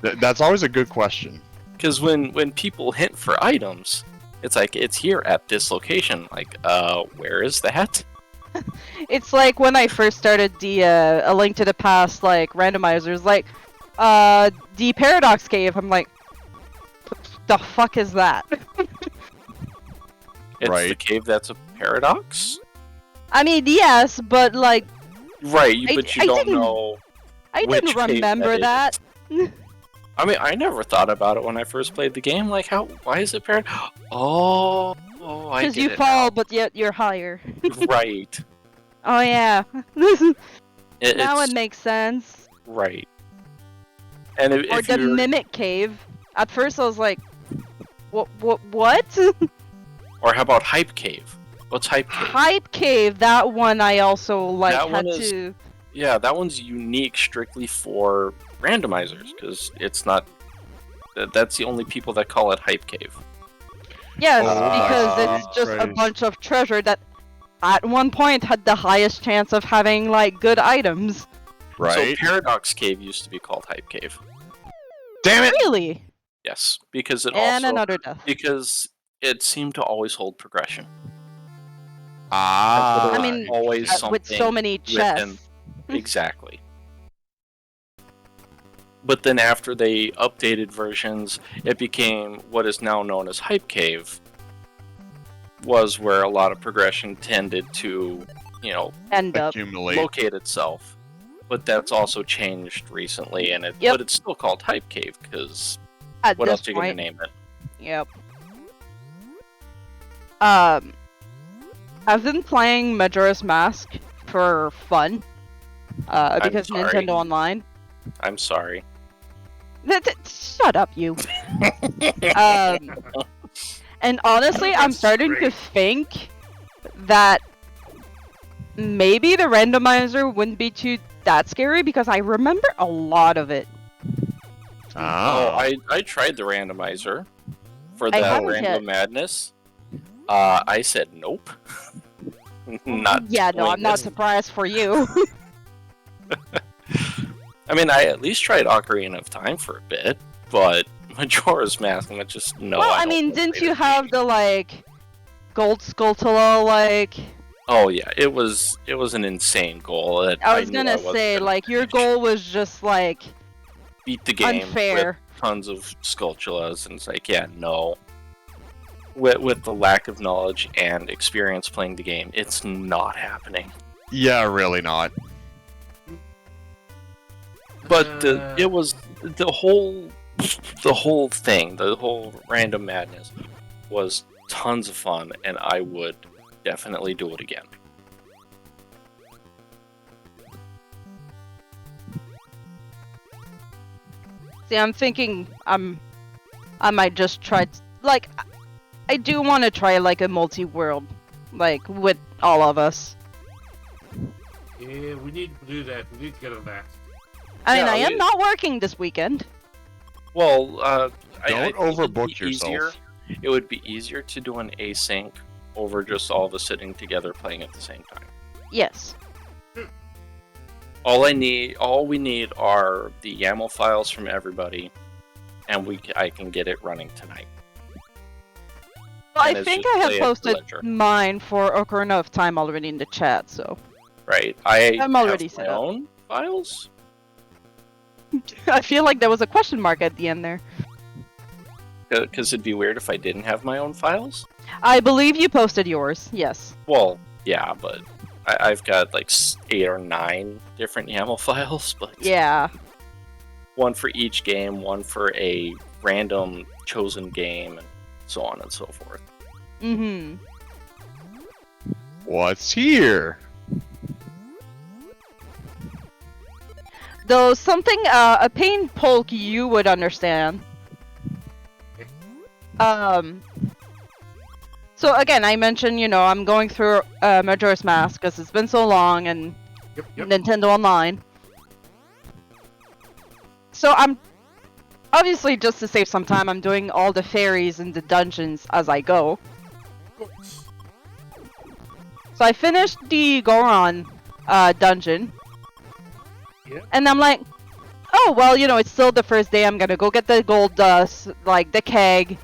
That's always a good question. Because when people hint for items, it's like it's here at this location. Like, where is that? It's like when I first started the A Link to the Past like randomizers, like the Paradox Cave. I'm like, the fuck is that? It's the Right. cave that's a paradox. I mean, yes, but like Right, I- but you I don't didn't- know. I Which didn't cave remember that that. I mean, I never thought about it when I first played the game. Like, why is it paradox? Oh, I Because get you it fall, but yet you're higher. now. Right. Oh yeah. Now It's it makes sense. right. And if, Or if the you're Mimic Cave. At first I was like, what? or how about Hype Cave? What's Hype Cave? Hype Cave, that one I also like That had one is- to. Yeah, that one's unique strictly for randomizers because it's not. That's the only people that call it Hype Cave. Yes, Ah, because it's just a Christ. bunch of treasure that at one point had the highest chance of having like good items. Right? So Paradox Cave used to be called Hype Cave. Damn it! Really? Yes, because it And also another death. because it seemed to always hold progression. Ah. I mean, always with so something many written- chests. Exactly. But then after they updated versions, it became what is now known as Hype Cave, was where a lot of progression tended to, End up. accumulate. locate itself. But that's also changed recently, and Yep. but it's still called Hype Cave, because At what this else are you going to point. name it? Yep. I've been playing Majora's Mask for fun. Because sorry. Nintendo Online. I'm sorry. Shut up, you. And honestly, I'm That's starting to great. think that maybe the randomizer wouldn't be that scary because I remember a lot of it. Oh, Ah. I tried the randomizer for I that haven't Random yet. Madness. I said nope. Not Yeah, no, doing I'm not this. surprised for you. I mean, I at least tried Ocarina of Time for a bit, but Majora's Mask, I'm just no. Well, I I don't mean, wanna didn't play you this have game. the gold Skulltula Oh yeah, it was an insane goal. That I was knew gonna wasn't say, gonna your finish. goal was just Beat the game unfair. with tons of Skulltulas, and it's like, yeah, no. With the lack of knowledge and experience playing the game, it's not happening. Yeah, really not. But it was the whole thing, the whole Random Madness was tons of fun, and I would definitely do it again. See, I'm thinking I might just try I do want to try a multi-world with all of us. Yeah, we need to do that. We need to get on that. I mean, Yeah, I am we- not working this weekend. Well, I Don't think it'd be overbook yourself. easier- It would be easier to do an async over just all of us sitting together playing at the same time. Yes. All we need are the YAML files from everybody, and I can get it running tonight. Well, I And it's think just I have play at the posted ledger. mine for Ocarina of Time already in the chat, so Right? I I'm already have set my up. own files. I feel like there was a question mark at the end there. Because it'd be weird if I didn't have my own files. I believe you posted yours. Yes. Well, yeah, but I've got 8 or 9 different YAML files, but Yeah. one for each game, one for a random chosen game, and so on and so forth. Mm-hmm. What's here? Though something, a pain poke you would understand. So again, I mentioned, I'm going through Majora's Mask because it's been so long and Yep. Nintendo Online. So I'm obviously, just to save some time, I'm doing all the fairies and the dungeons as I go. Of course. So I finished the Goron dungeon. Yeah. And I'm like, oh, well, it's still the first day. I'm gonna go get the gold dust, the keg.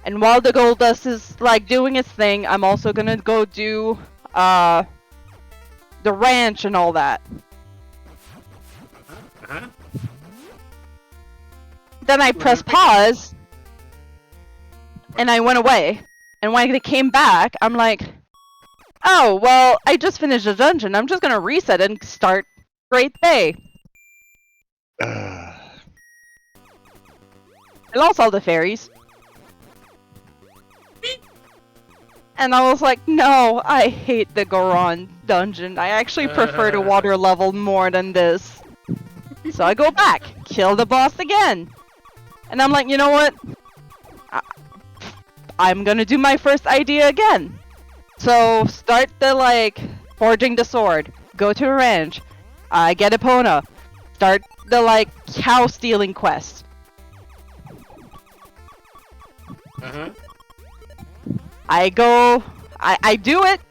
And while the gold dust is, doing its thing, I'm also gonna go do, the ranch and all that. Uh-huh. Then I pressed pause. And I went away. And when I came back, I'm like, oh, well, I just finished the dungeon. I'm just gonna reset and start Great Bay. I lost all the fairies. And I was like, no, I hate the Goron dungeon. I actually prefer the water level more than this. So I go back, kill the boss again. And I'm like, you know what? I'm gonna do my first idea again. So start the forging the sword. Go to a ranch. Get Epona. Start the cow stealing quest. Uh-huh. I go. I do it.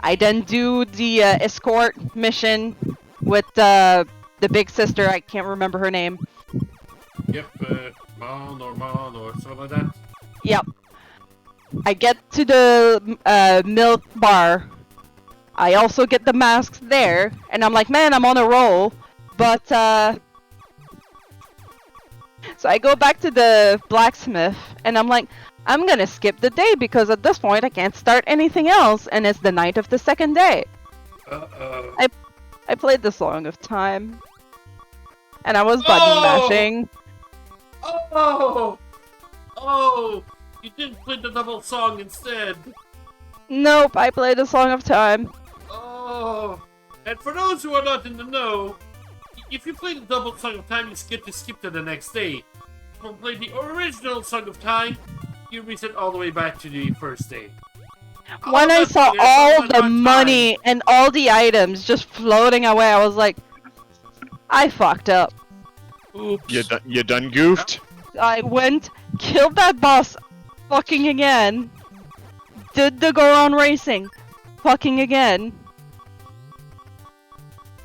I then do the escort mission with the big sister. I can't remember her name. Yep, Mon or something like that. Yep. I get to the milk bar I also get the masks there, and I'm like, man, I'm on a roll. But, so I go back to the blacksmith, and I'm like, I'm gonna skip the day because at this point I can't start anything else, and it's the night of the second day. Uh-oh. I played the Song of Time, and I was button mashing. Oh! Oh! You didn't play the double song instead. Nope, I played the Song of Time. Oh! And for those who are not in the know, if you play the double Song of Time, you get to skip to the next day. If you play the original Song of Time, you reset all the way back to the first day. When I that saw money, all that the much money and all the items just floating away, I was like, I fucked up. Oops. You done goofed? I went, killed that boss fucking again, did the go on racing fucking again,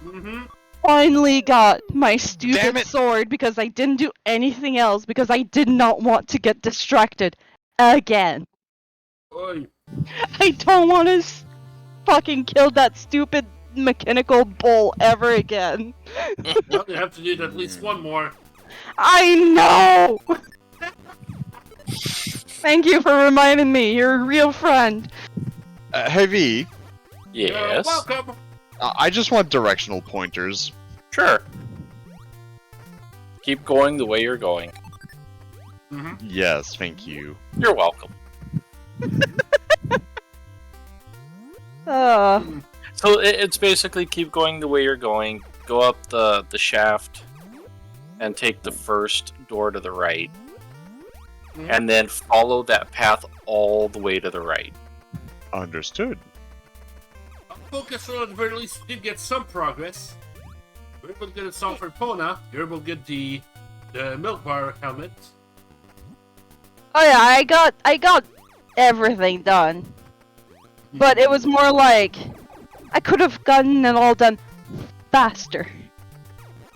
Mm-hmm. finally got my Damn stupid it. sword because I didn't do anything else because I did not want to get distracted again. Oi. I don't want to fucking kill that stupid mechanical bull ever again. Well, you have to do at least one more. I know! Thank you for reminding me, you're a real friend. Heavy, Yes. Welcome! I just want directional pointers. Sure. Keep going the way you're going. Mm-hmm. Yes, thank you. You're welcome. So it's basically keep going the way you're going, go up the shaft, and take the first door to the right, and then follow that path all the way to the right. Understood. Focus on at the very least did get some progress. You're able to get a song for Pona. You're able to get the milk bar helmet. Oh yeah, I got everything done. But it was more like I could have gotten it all done faster.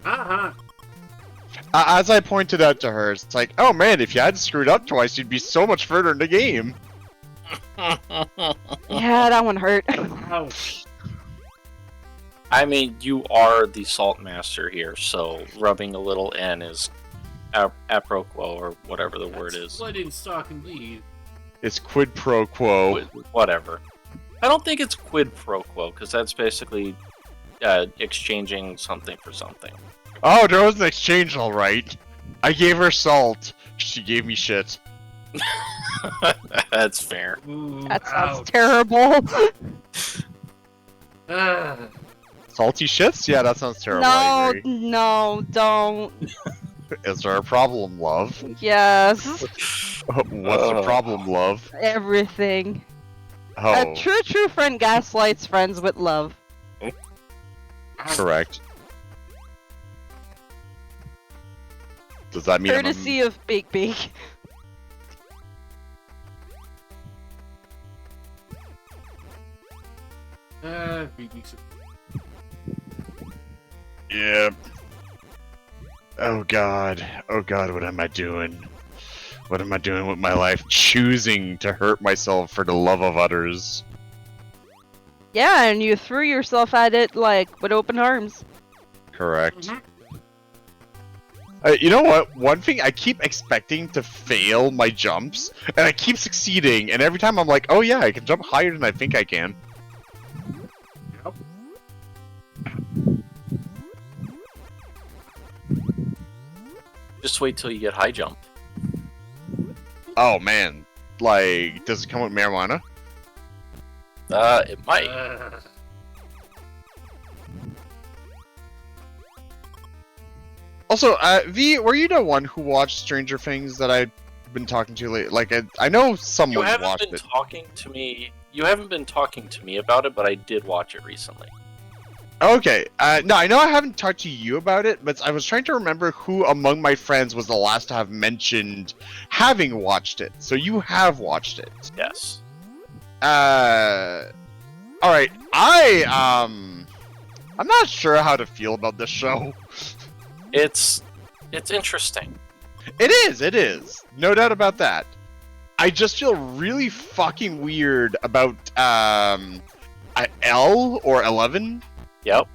Uh-huh. As I pointed out to her, it's like, oh man, if you hadn't screwed up twice, you'd be so much further in the game. Yeah, that one hurt. Ouch. I mean, you are the salt master here, so rubbing a little N is apropos, or whatever the word is. Sliding stock indeed. It's quid pro quo. Whatever. I don't think it's quid pro quo, because that's basically exchanging something for something. Oh, there was an exchange, all right. I gave her salt. She gave me shit. That's fair. Ooh, That sounds ouch. terrible. Ah. Salty shits? Yeah, that sounds terrible. I No, agree. no, don't. Is there a problem, love? Yes. What's the problem, love? Everything. Oh, A true friend gaslights friends with love. correct. Does that mean Courtesy of Big Beak. BB's. Yeah. Oh god. Oh god, what am I doing? What am I doing with my life? Choosing to hurt myself for the love of others. Yeah, and you threw yourself at it like with open arms. Correct. Mhm. You know what? One thing, I keep expecting to fail my jumps, and I keep succeeding, and every time I'm like, oh yeah, I can jump higher than I think I can. Yep. Just wait till you get high jump. Oh man. Like, does it come with marijuana? It might. Also, V, were you the one who watched Stranger Things that I've been talking to lately? Like, I know You someone haven't watched been it. talking to me. You haven't been talking to me about it, but I did watch it recently. Okay, no, I know I haven't talked to you about it, but I was trying to remember who among my friends was the last to have mentioned having watched it. So you have watched it. Yes. Alright, I'm not sure how to feel about this show. It's interesting. It is. No doubt about that. I just feel really fucking weird about, L or 11. Yep.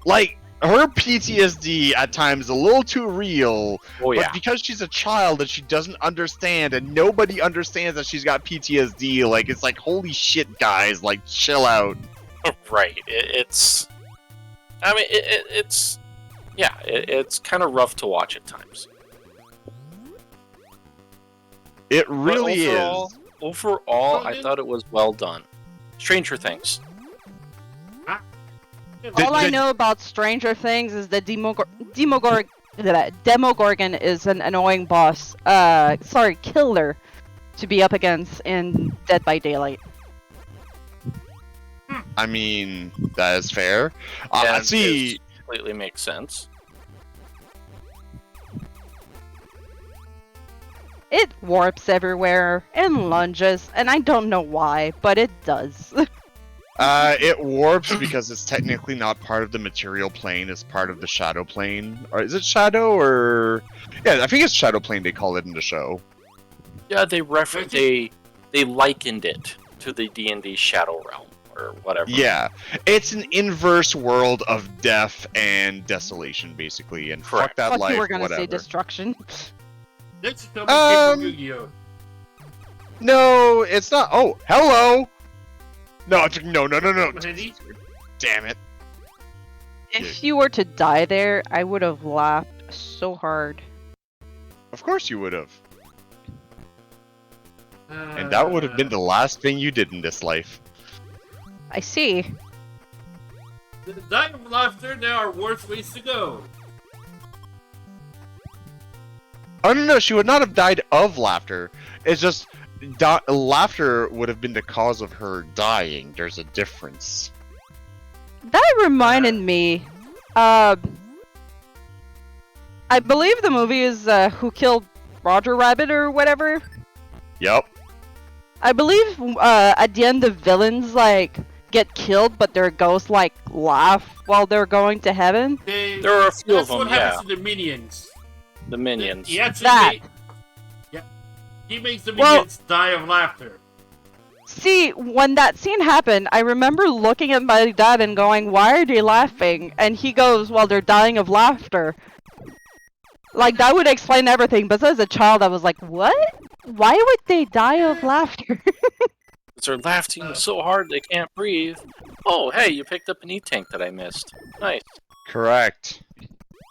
Like, her PTSD at times is a little too real, Oh yeah. but because she's a child that she doesn't understand, and nobody understands that she's got PTSD, like, it's like, holy shit, guys, like, chill out. Right. It's. I mean, it's. Yeah, it's kind of rough to watch at times. It But really overall, is. Overall, I thought it was well done. Stranger Things. All I know about Stranger Things is the Demogorgon is an annoying boss. Killer to be up against in Dead by Daylight. I mean, that is fair. And See, it completely makes sense. It warps everywhere and lunges, and I don't know why, but it does. it warps because it's technically not part of the material plane, it's part of the shadow plane. Or is it shadow or... Yeah, I think it's shadow plane they call it in the show. Yeah, they likened it to the D&D Shadow Realm or whatever. Yeah, it's an inverse world of death and desolation, basically, and fuck that Fuck, life, you were gonna whatever. say destruction. Next, tell me Yu-Gi-Oh! No, it's not. Oh, hello! No, no. Ready? Damn it. If you were to die there, I would have laughed so hard. Of course you would have. And that would have been the last thing you did in this life. I see. The dying of laughter, there are worse ways to go. Oh, no, she would not have died of laughter. It's just... laughter would have been the cause of her dying. There's a difference. That reminded me. I believe the movie is Who Killed Roger Rabbit or whatever. Yep. I believe at the end the villains like get killed, but their ghosts like laugh while they're going to heaven. There are a few of That's what them, happens to the minions. The minions. He actually That. he makes the minions die of laughter. See, when that scene happened, I remember looking at my dad and going, "Why are they laughing?" And he goes, "Well, they're dying of laughter." Like, that would explain everything, but as a child, I was like, what? Why would they die of laughter? They're laughing so hard they can't breathe. Oh, hey, you picked up an E-tank that I missed. Nice. Correct.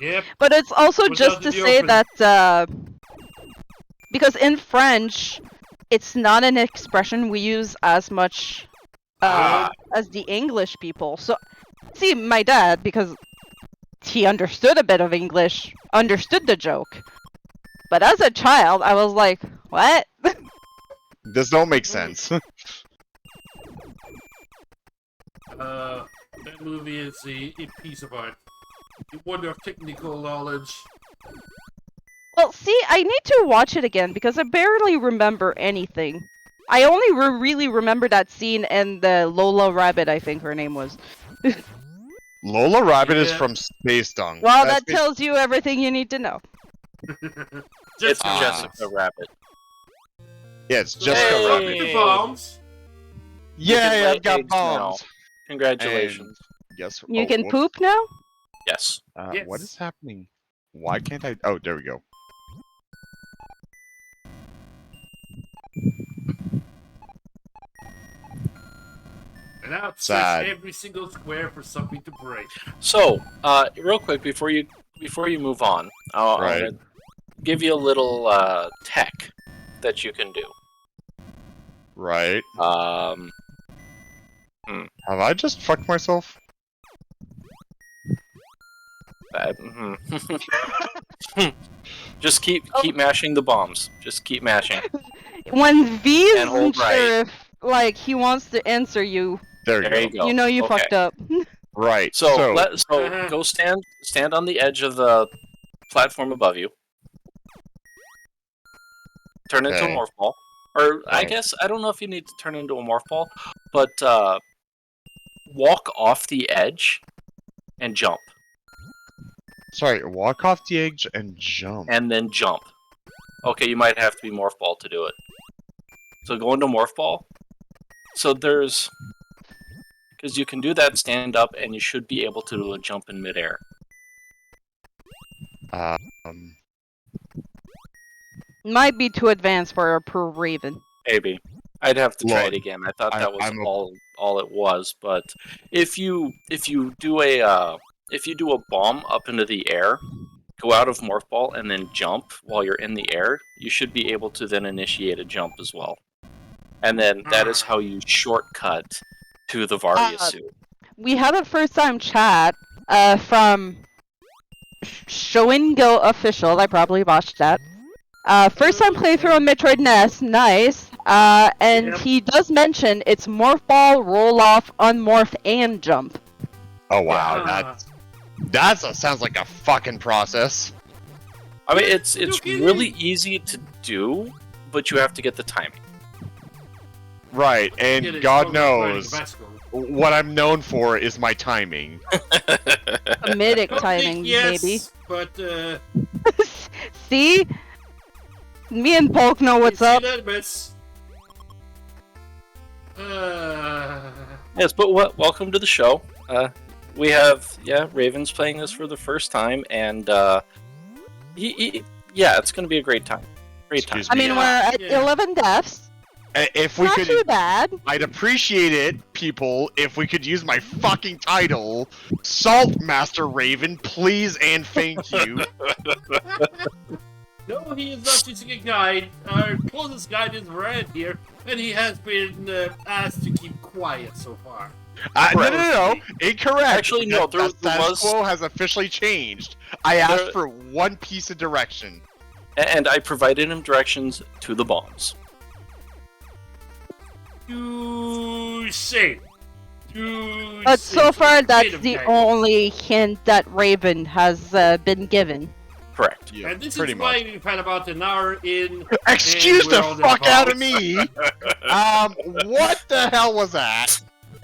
Yep. But it's also Without just the to say open. that, because in French, it's not an expression we use as much as the English people. So, see, my dad, because he understood a bit of English, understood the joke. But as a child, I was like, what? This don't make sense. That movie is a piece of art. A wonder of technical knowledge. Well, see, I need to watch it again because I barely remember anything. I only really remember that scene and the Lola Rabbit, I think her name was. Lola Rabbit is Yeah. from Space Dunk. Well, That's that tells you everything you need to know. It's Jessica. Jessica Rabbit. Yeah, it's So, Jessica Hey. Rabbit. the bombs. You can Yay, lay I've got eggs now. bombs. Congratulations. Yes. You oh, can whoops. poop now? Yes. Yes. What is happening? Why can't I? Oh, there we go. And now Sad. search every single square for something to break. So, real quick before you move on, I'm Right. gonna give you a little tech that you can do. Right. Hmm. Have I just fucked myself? Just keep mashing the bombs. Just keep mashing. When V And isn't hold sure right. if, like, he wants to answer you, There There you you go. go. you know you Okay. fucked up. Right. So, Uh-huh. go stand on the edge of the platform above you. Turn into a Okay. morph ball. Or I Okay. guess I don't know if you need to turn into a morph ball, but walk off the edge and jump, Sorry. Walk off the edge and jump. and then jump. Okay, you might have to be morph ball to do it. So go into morph ball. So there's Because you can do that stand up, and you should be able to do a jump in midair. Might be too advanced for a pro Raven. Maybe. I'd have to try Look, it again. I thought that was I'm a- all it was. But if you do a bomb up into the air, go out of morph ball and then jump while you're in the air, you should be able to then initiate a jump as well. And then that is how you shortcut to the Varia suit. We had a first time chat from Showing Go Official. I probably watched that. First time playthrough on Metroid NES, nice. And Yep. he does mention it's morph ball, roll off, unmorph, and jump. Oh wow, Yeah. that sounds like a fucking process. I mean, it's Okay. really easy to do, but you have to get the timing. Right, Get and it, God it's probably riding knows a bicycle. what I'm known for is my timing. Comedic I don't timing, think yes, maybe. But See? Me and Polk know what's see up. that, miss. Yes, but welcome to the show. We have Raven's playing this for the first time, and it's going to be a great time. Great time. Excuse I mean, me. we're at Yeah. 11 deaths. If we Not could, too bad. I'd appreciate it, people, if we could use my fucking title, Salt Master Raven, please and thank you. No, he is not using a guide. Our closest guide is Red here, and he has been asked to keep quiet so far. No, incorrect. Actually, no, The there status was- quo has officially changed. I asked There- for one piece of direction. And I provided him directions to the bombs. Touché. But so far, that's Bit of the guidance. only hint that Raven has been given. Correct. Yeah, And this pretty is why much. we've had about an hour in. Excuse and the we're all fuck out of involved. me. What the hell was that?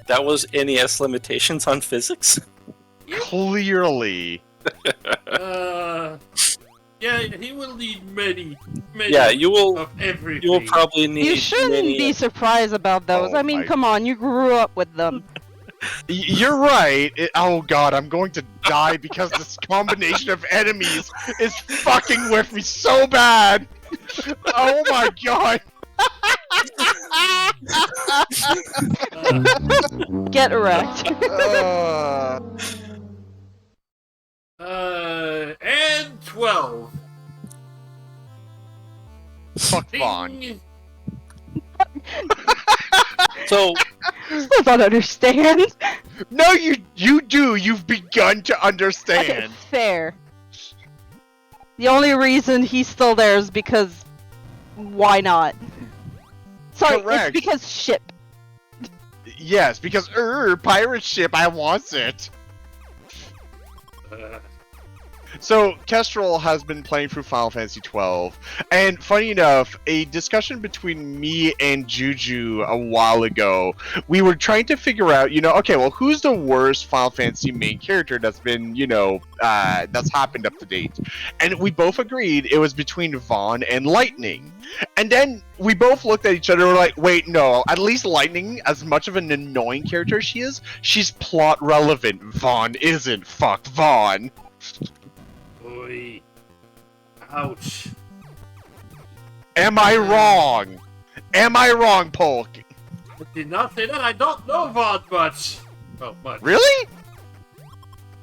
That was NES limitations on physics. Clearly. Yeah, he will need many Yeah, you will. of everything. You will probably need. You shouldn't many- be surprised about those. Oh I mean, my- come on, you grew up with them. You're right. Oh god, I'm going to die because this combination of enemies is fucking with me so bad. Oh my god. Get wrecked. And 12. Fuck Vaughn. Ding. So Still don't understand. No, you do. You've begun to Okay, understand. fair. The only reason he's still there is because why not? Sorry, Correct. it's because ship. Yes, because pirate ship, I want it. So, Kestrel has been playing through Final Fantasy XII, and funny enough, a discussion between me and Juju a while ago, we were trying to figure out, okay, well, who's the worst Final Fantasy main character that's been, that's happened up to date? And we both agreed it was between Vaughn and Lightning. And then we both looked at each other and were like, wait, no, at least Lightning, as much of an annoying character as she is, she's plot relevant. Vaughn isn't. Fuck Vaughn. Oy. Ouch. Am I wrong? Am I wrong, Polk? I did not say that. I don't know Vaughn much. Well, much. Really?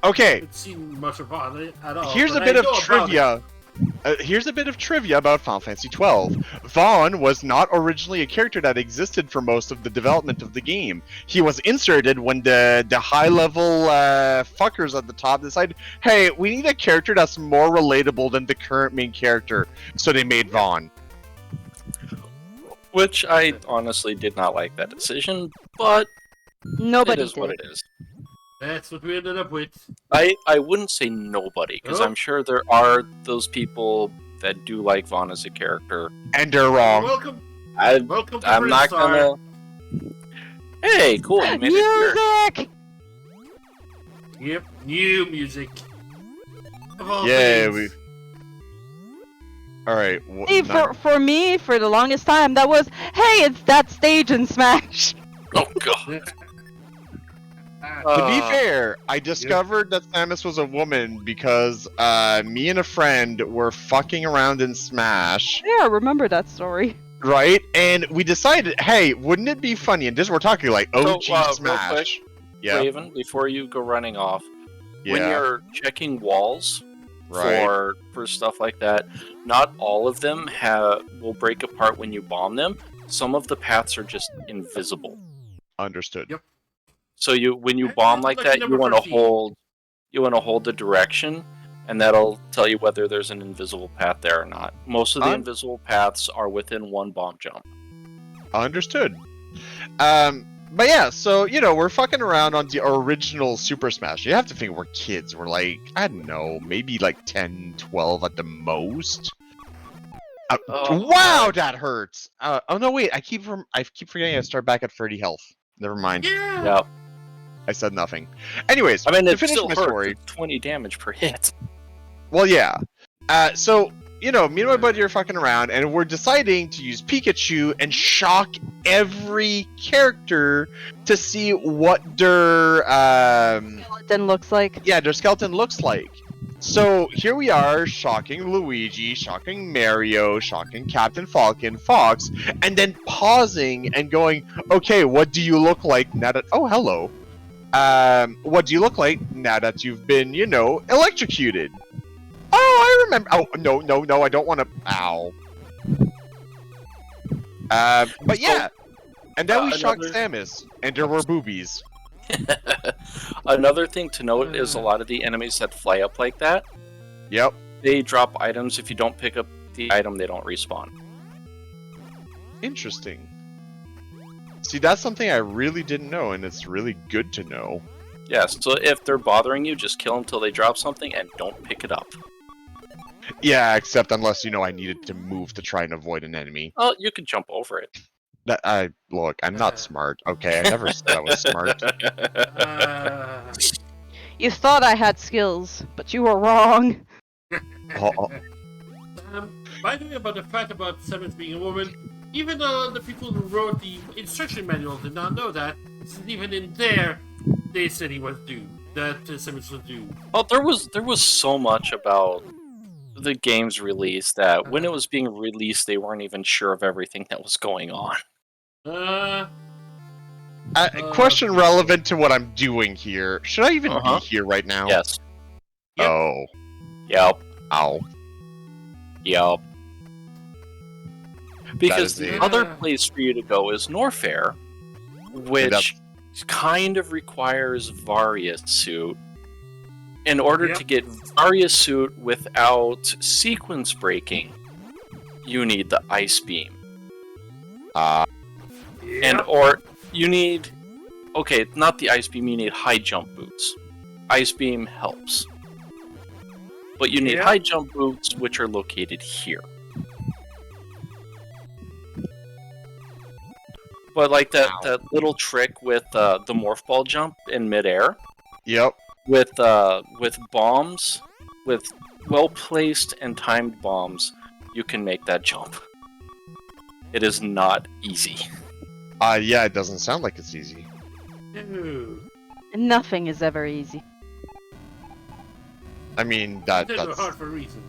I Okay, haven't seen much of Vaughn at all. here's a but bit I of know about trivia. Here's a bit of trivia about Final Fantasy XII. Vaughn was not originally a character that existed for most of the development of the game. He was inserted when the high-level fuckers at the top decided, hey, we need a character that's more relatable than the current main character, so they made Vaughn. which I honestly did not like that decision, but Nobody it is did. what it is. That's what we ended up with. I wouldn't say nobody, because Oh. I'm sure there are those people that do like Vaughn as a character. And they're wrong. Welcome I'm to not Brinstar. gonna. Hey, cool! You made it here. Music! Yep, new music. Of all Yeah, things. Alright. See, for me, for the longest time, that was, hey, it's that stage in Smash. Oh god! To be fair, I discovered that Samus was a woman because me and a friend were fucking around in Smash, Yeah, I remember that story. right? And we decided, hey, wouldn't it be funny? And this we're talking like OG So, real quick, Smash. Yeah, Raven, before you go running off, when yeah, you're checking walls right. for stuff like that, not all of them will break apart when you bomb them. Some of the paths are just invisible. Understood. Yep. So when you And bomb that's like lucky that, number 13. you want to hold the direction, and that'll tell you whether there's an invisible path there or not. Most of the invisible paths are within one bomb jump. Understood. But yeah, so we're fucking around on the original Super Smash. You have to think we're kids. We're like, I don't know, maybe like 10, 12 at the most. Wow, that hurts. Oh no, wait, I keep forgetting I start back at 30 health. Never mind. Yeah. Yeah. I said nothing. Anyways, I mean, to it finish still my hurts. story. It's 20 damage per hit. Well, yeah. So me and my buddy are fucking around, and we're deciding to use Pikachu and shock every character to see what their Skeleton looks like. yeah, their skeleton looks like. So here we are, shocking Luigi, shocking Mario, shocking Captain Falcon, Fox, and then pausing and going, okay, what do you look like now that? Oh, hello. What do you look like now that you've been, electrocuted? Oh, I remember. Oh, no, I don't want to. Ow. But yeah. And then we shocked Samus, and there were boobies. Another thing to note is a lot of the enemies that fly up like that, Yep. they drop items. If you don't pick up the item, they don't respawn. Interesting. See, that's something I really didn't know, and it's really good to know. Yes, so if they're bothering you, just kill them until they drop something and don't pick it up. Yeah, except unless, I needed to move to try and avoid an enemy. Oh, you can jump over it. Look, I'm not smart, okay? I never said I was smart. You thought I had skills, but you were wrong. Oh. By the way, about the fact about Samus being a woman, even though the people who wrote the instruction manual did not know that, since even in there, they said he was due. That Samus was due. Well, there was so much about the game's release that when it was being released, they weren't even sure of everything that was going on. Question relevant to what I'm doing here. Should I even be here right now? Yes. Yep. Oh. Yep. Ow. Yep. Because That is the other place for you to go is Norfair, which kind of requires Various Suit. In order to get Various Suit without sequence breaking, you need the Ice Beam. Or you need... Okay, not the Ice Beam, you need High Jump Boots. Ice Beam helps. But you need High Jump Boots, which are located here. But like that little trick with the Morph Ball jump in midair. Yep. With bombs, with well-placed and timed bombs, you can make that jump. It is not easy. Yeah, it doesn't sound like it's easy. No. Nothing is ever easy. I mean, That's that's... hard for a reason.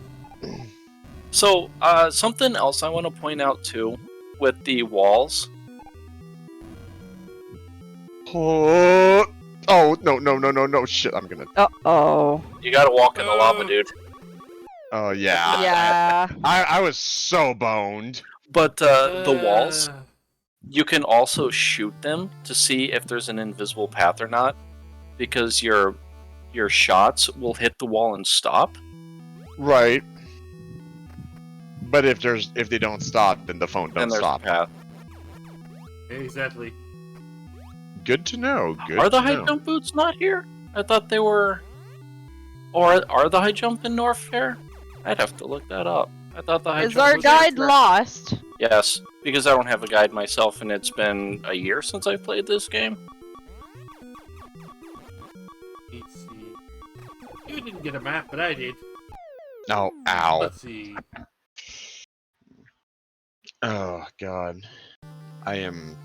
So, something else I want to point out too, with the walls. Oh, no, shit, I'm gonna... Uh-oh. You gotta walk in the lava, dude. Oh, yeah. Yeah. I was so boned. But, the walls, you can also shoot them to see if there's an invisible path or not, because your shots will hit the wall and stop. Right. But if they don't stop, then the phone don't And there's stop. a path. Exactly. Good to know. Good Are the to high know. jump boots not here? I thought they were. Or are the high jump in Norfair? I'd have to look that up. I thought the high Is jump our was guide here. lost? Yes, because I don't have a guide myself, and it's been a year since I played this game. Let's see. You didn't get a map, but I did. No, ow. Let's see. Oh, God. I am...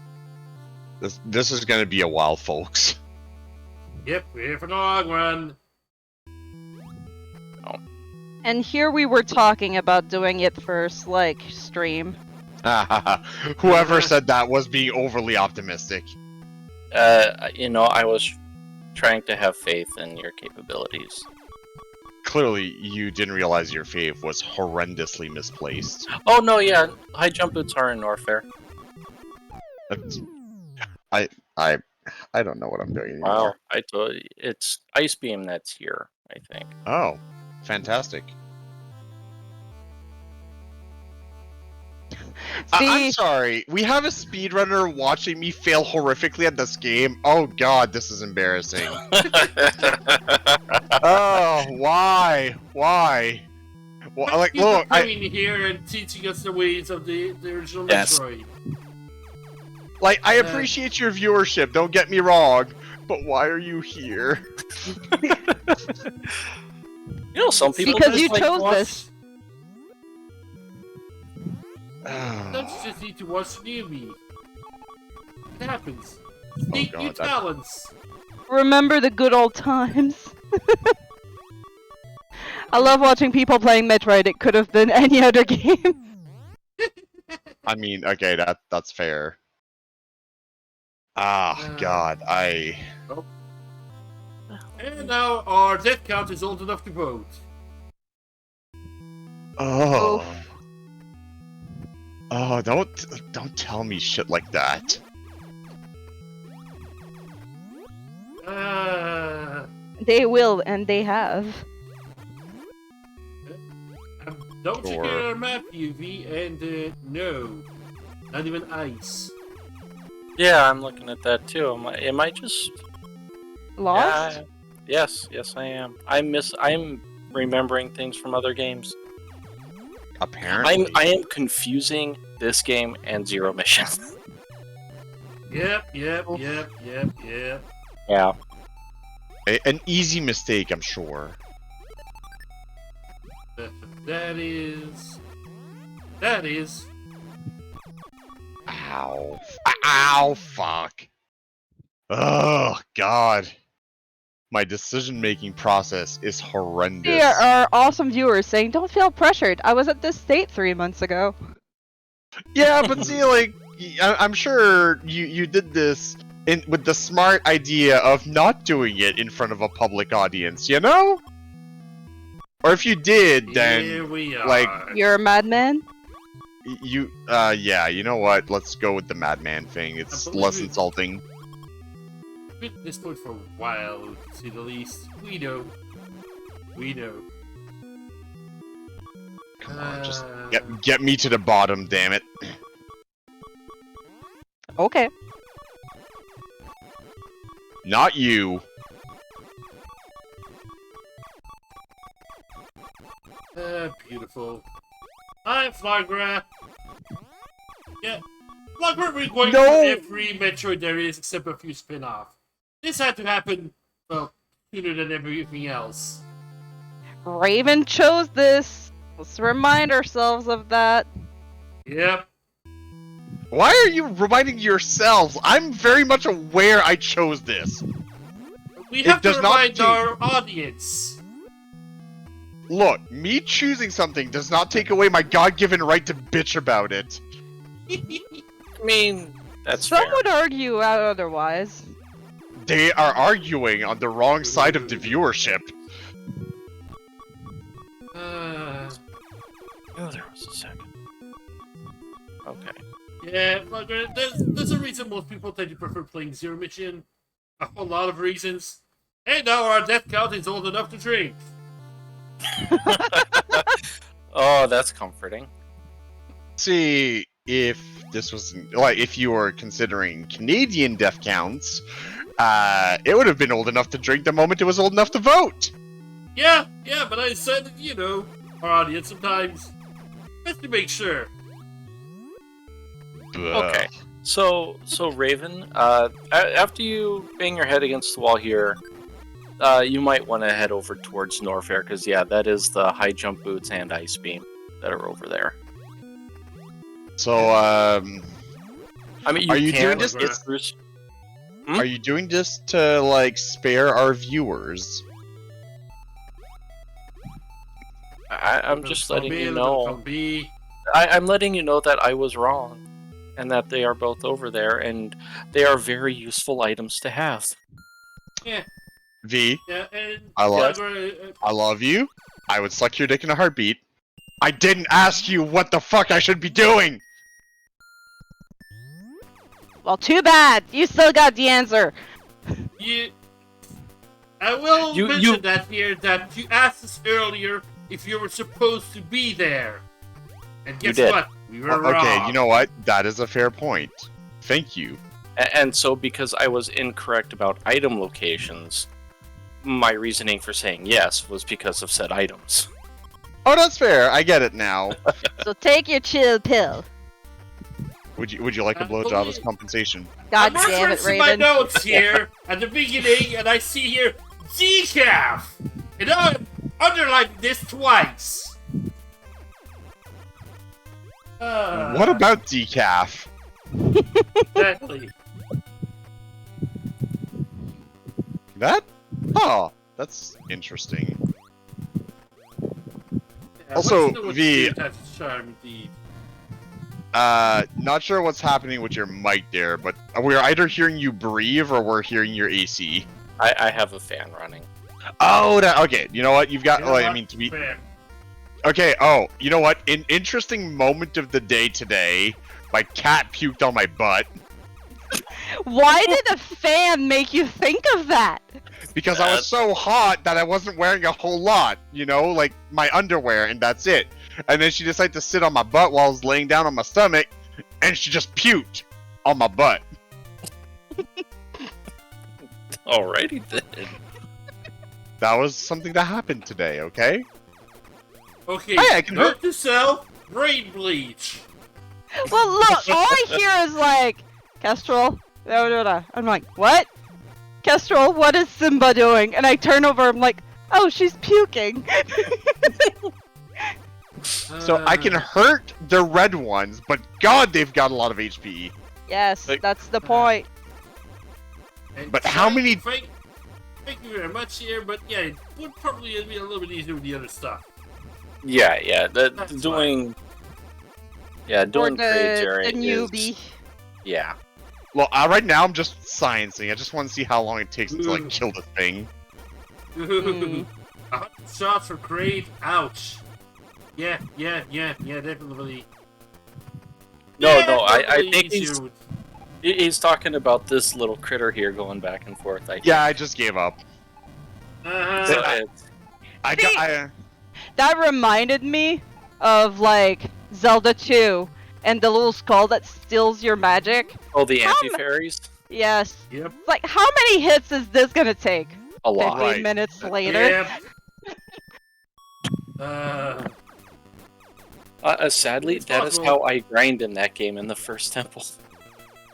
This is gonna be a while, folks. Yep, we're here for the long run. And here we were talking about doing it first, like, stream. Whoever said that was being overly optimistic. I was trying to have faith in your capabilities. Clearly, you didn't realize your faith was horrendously misplaced. Oh no, yeah, high jump boots are in Norfair. I don't know what I'm doing anymore. Wow, I told you, it's Ice Beam that's here, I think. Oh, fantastic. I'm See, sorry. We have a speedrunner watching me fail horrifically at this game. Oh god, this is embarrassing. Oh, why? Why? Well, like, He's look, coming here and teaching us the ways of the original Yes. Metroid. I appreciate your viewership. Don't get me wrong, but why are you here? Some people because just you like chose watch- this. Don't you just need to watch newbie? It happens. Oh, Sneak God, new that- talents. Remember the good old times. I love watching people playing Metroid. It could have been any other game. I mean, okay, that's fair. Ah, God, And now our death count is old enough to vote. Oh. Oh, don't tell me shit like that. They will, and they have. Don't Sure. check our map, UV, and no, not even ice. Yeah, I'm looking at that too. Am I just Lost? Yeah, yes, I am. I'm remembering things from other games. Apparently. I am confusing this game and Zero Mission. Yep. Yeah. An easy mistake, I'm sure. That is. Ow. Ow, fuck. Oh, God. My decision-making process is horrendous. Here are awesome viewers saying, "Don't feel pressured. I was at this state 3 months ago." Yeah, but see, like, I'm sure you did this with the smart idea of not doing it in front of a public audience, you know? Or if you did, then Here we are. like, You're a madman? yeah, you know what? Let's go with the madman thing. It's believe less it. insulting. been this point for a while, to say the least. We know. Come on, just get me to the bottom, damn it. Okay. Not you. Beautiful. Hi, Flagra. Yeah, Flagra, we're going No! for every Metroid there is except a few spin-off. This had to happen, well, sooner than everything else. Raven chose this. Let's remind ourselves of that. Yep. Why are you reminding yourselves? I'm very much aware I chose this. We have to does not remind change. our audience. Look, me choosing something does not take away my God-given right to bitch about it. I mean, that's Some fair. would argue otherwise. They are arguing on the wrong side of the viewership. Oh, there was a second. Okay. Yeah, Flagra, there's a reason most people tend to prefer playing Zero Mission. A whole lot of reasons. And now our death count is old enough to drink. Oh, that's comforting. See, if this was like, if you were considering Canadian death counts, it would have been old enough to drink the moment it was old enough to vote. Yeah, but I said, our audience sometimes. Just to make sure. Okay. So Raven, after you bang your head against the wall here, you might want to head over towards Norfair, because yeah, that is the high jump boots and ice beam that are over there. So, I mean, Are you can doing this- get Bruce. Hmm? Are you doing this to like spare our viewers? I'm just letting you know. B. I'm letting you know that I was wrong, and that they are both over there, and they are very useful items to have. Yeah, V, yeah, and I love, Viagra, I love you. I would suck your dick in a heartbeat. I didn't ask you what the fuck I should be doing. Well, too bad. You still got the answer. I will You- mention you- that here that you asked us earlier if you were supposed to be there. And guess did. what? We were wrong. Okay, you know what? That is a fair point. Thank you. And so, because I was incorrect about item locations, my reasoning for saying yes was because of said items. Oh, that's fair. I get it now. So take your chill pill. Would you like a I blowjob believe- as compensation? God I'm damn it, referencing my Raven. notes here at the beginning, and I see here decaf, and I underlined this twice. What about decaf? Exactly. That? Oh, that's interesting. Yeah, Also, what's the- what's the- the attached charm indeed? Not sure what's happening with your mic there, but we're either hearing you breathe or we're hearing your AC. I have a fan running. Oh, okay. You know what? You've got. You know Like, I what? mean, to be. Fair. Okay. Oh, you know what? An interesting moment of the day today. My cat puked on my butt Why did a fan make you think of that? because I was so hot that I wasn't wearing a whole lot. You know, like my underwear, and that's it. And then she decided to sit on my butt while I was laying down on my stomach, and she just puked on my butt. Alrighty then. That was something that happened today. Okay. Okay, Hey, I can note to self, brain bleach. Well, look, all I hear is like, Kestrel, da, da, da. I'm like, what? Kestrel, what is Simba doing? And I turn over, I'm like, oh, she's puking. So I can hurt the red ones, but God, they've got a lot of HP. Yes, Like- that's the point. And But how many- Thank you very much here, but yeah, it would probably be a little bit easier with the other stuff. Yeah. That's Doing Or trade the sharing is- newbie. Yeah. Well, right now I'm just sciencing. I just want to see how long it takes to like kill the thing. Mm. 100 shots for great. Ouch. Yeah, definitely. No, Yeah, I definitely think easier he's talking about this little critter here going back and forth. Yeah, I just gave up. Uh-huh. So I- it's- That reminded me of like Zelda 2 and the little skull that steals your magic. oh, the How anti-fairies? Yes. Yep. Like, how many hits is this gonna take? A lot. 15 Right. minutes later? Yep. Sadly, It's that is possible. how I grind in that game in the first temple.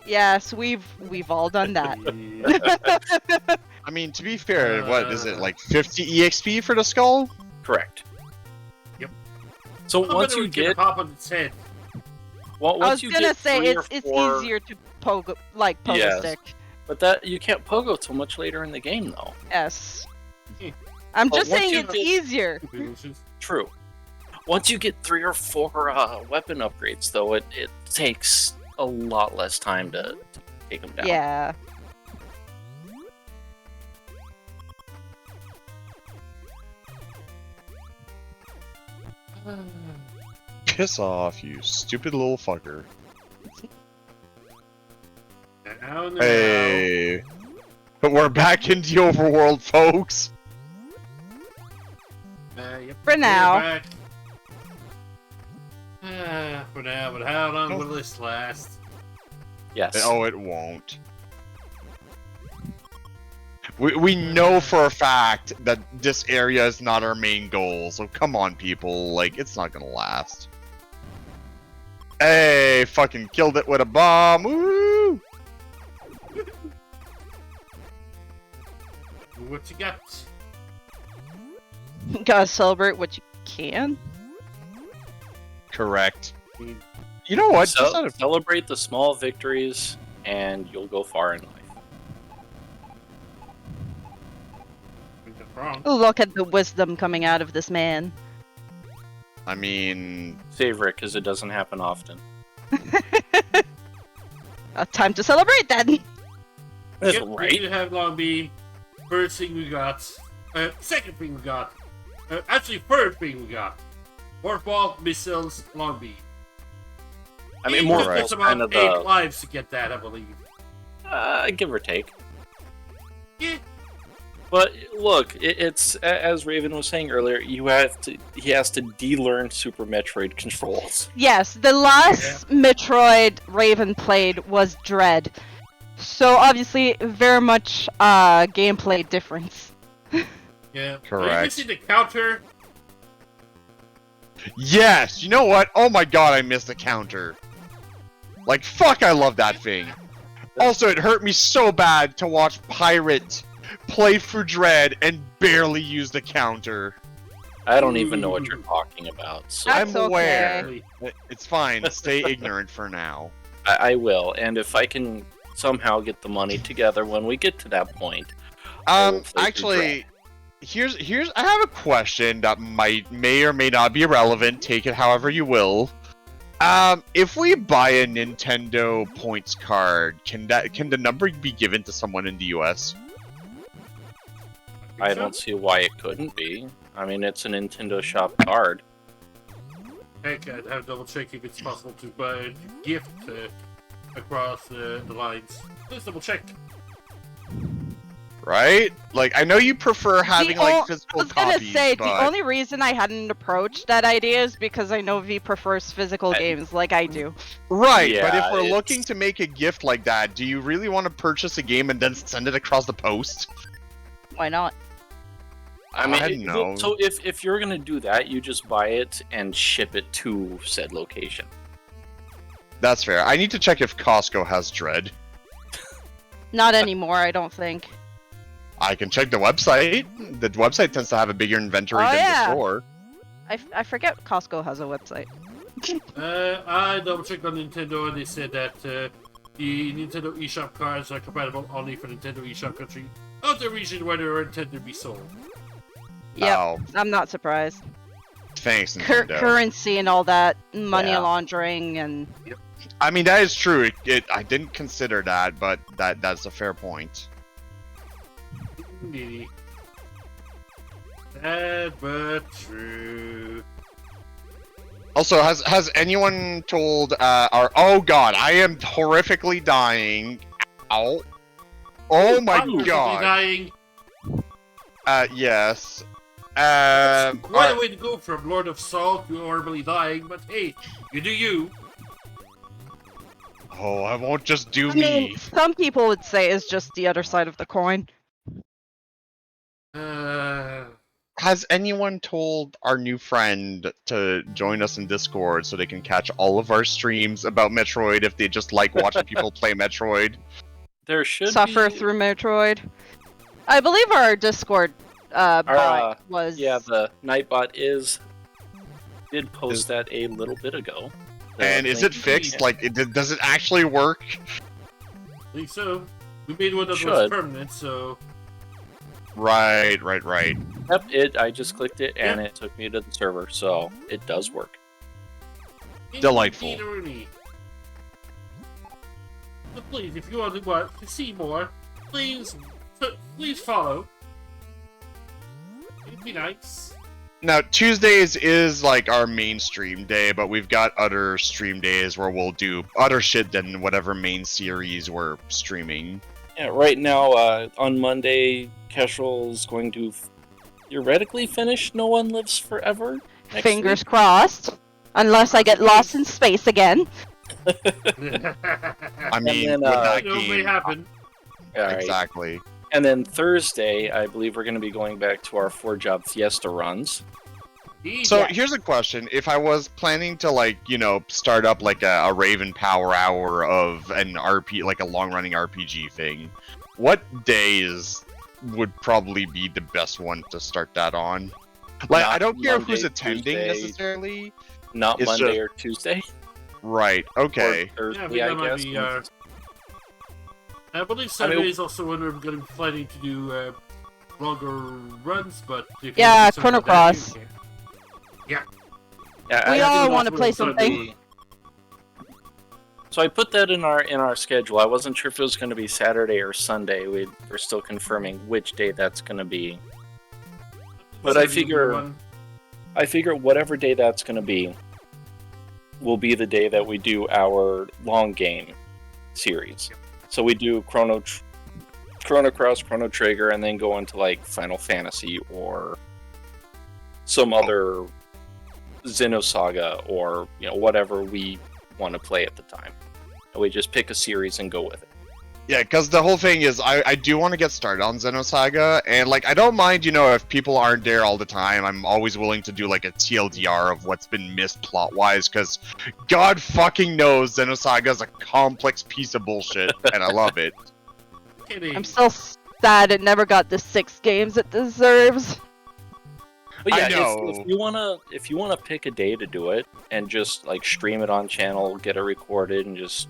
Yes, we've all done that. Yeah. I mean, to be fair, what is it like 50 EXP for the skull? Correct. Yep. So How once many you would get get, pop on its head? well, I once was you gonna get say 3 or it's 4 easier to pogo Yes. stick. But that you can't pogo till much later in the game, though. Yes. Hmm. I'm But just once saying you it's get- easier. True. Once you get 3 or 4 weapon upgrades, though, it takes a lot less time to take them down. Yeah. Piss off, you stupid little fucker. Now. Hey. But we're back in the overworld, folks. Yep, For we're now. back. For now, but how long will this last? Yes. Oh, it won't. We know for a fact that this area is not our main goal, so come on, people. Like, it's not gonna last. Hey, fucking killed it with a bomb. Woo! What you got? Gotta celebrate what you can. Correct. You know what? So, Just out of- celebrate the small victories, and you'll go far in life. Wrong. Look at the wisdom coming out of this man. I mean, Savor it, because it doesn't happen often. Time to celebrate then. Yep, Right? we did have Long Bean. First thing we got. Second thing we got. Actually, third thing we got. Morph ball, missiles, Long Bean. I mean, It more took us kind about of 8 the lives to get that, I believe. give or take. Yeah. But look, it's as Raven was saying earlier. He has to de-learn Super Metroid controls. Yes, the last Metroid Raven played was Dread. So obviously, very much gameplay difference. Yeah. Correct. Are you missing the counter? yes. You know what? Oh my god, I missed the counter. Like fuck, I love that thing. Also, it hurt me so bad to watch Pirate play for Dread and barely use the counter. I don't even know what you're talking about. So That's I'm aware. okay. It's fine. Stay ignorant for now. I will, and if I can somehow get the money together when we get to that point. I will play through Actually, here's I have a question that may or may not be relevant. Take it however you will. If we buy a Nintendo points card, can the number be given to someone in the US? I don't see why it couldn't be. I mean, it's a Nintendo Shop card. Heck, I'd have to double check if it's possible to buy a gift across the lines. Let's double check. Right? Like, I know you prefer having like I physical was gonna copies, say, but the only reason I hadn't approached that idea is because I know V prefers physical games like I do. right. But if Yeah, we're it's- looking to make a gift like that, do you really want to purchase a game and then send it across the post? Why not? I mean, I don't know. so if you're gonna do that, you just buy it and ship it to said location. That's fair. I need to check if Costco has Dread. Not anymore, I don't think. I can check the website. The website tends to have a bigger inventory Oh, than yeah. the store. I forget Costco has a website. I double checked on Nintendo and they said that the Nintendo eShop cards are compatible only for Nintendo eShop country of the region where they are intended to be sold. Yep, Oh, I'm not surprised. thanks, Nintendo. Currency and all that, money Yeah. laundering and... I mean, that is true. I didn't consider that, but that's a fair point. Indeed. Sad but true. Also, has anyone told our? Oh God, I am horrifically dying. Ow! Oh my Possibly God! Dying. Yes. Quite a way to go from Lord of Salt to horribly dying, but hey, you do you. Oh, I won't just do I me. mean, some people would say it's just the other side of the coin. Has anyone told our new friend to join us in Discord so they can catch all of our streams about Metroid if they just like watching people play Metroid? There should Suffer be... through Metroid. I believe our Discord bot was... Yeah, the Nightbot did post that a little bit ago. And is it fixed? Like, does it actually work? I think so. We made one that was Should. permanent, so. Right. Yep, I just clicked it and it took me to the server, so it does work. Delightful. Indeed. But please, if you want to see more, please follow. It'd be nice. Now, Tuesdays is like our main stream day, but we've got other stream days where we'll do other shit than whatever main series we're streaming. Yeah, right now, on Monday, Kestrel's going to theoretically finish No One Lives Forever. next Fingers week. crossed. Unless I get lost in space again. I mean, then, with that It may game, happen. All right. exactly. And then Thursday, I believe we're going to be going back to our 4-job Fiesta runs. Indeed. So Yeah. here's a question: if I was planning to, like, start up like a Raven Power Hour of an like a long-running RPG thing, what days would probably be the best one to start that on? Like, I Not don't care who's Monday, attending Tuesday. necessarily. Not It's Monday just- or Tuesday. Right. Okay. Or Yeah, Thursday, I I think that might guess. be, I believe Saturday is also when we're going to be planning to do longer runs, but if Yeah, you do something Chrono like that, Cross. Yeah, We I all think want to that's play what's gonna something. be- So I put that in our schedule. I wasn't sure if it was going to be Saturday or Sunday. We're still confirming which day that's going to be. But I figure whatever day that's going to be will be the day that we do our long game series. So we do Chrono Cross, Chrono Trigger, and then go into like Final Fantasy or some other Xenosaga or whatever we want to play at the time. And we just pick a series and go with it. Yeah, because the whole thing is, I do want to get started on Xenosaga, and like I don't mind, if people aren't there all the time. I'm always willing to do like a TLDR of what's been missed plot-wise, because God fucking knows Xenosaga is a complex piece of bullshit, and I love it. I'm so sad it never got the 6 games it deserves. But yeah, I know. if you wanna pick a day to do it and just like stream it on channel, get it recorded, and just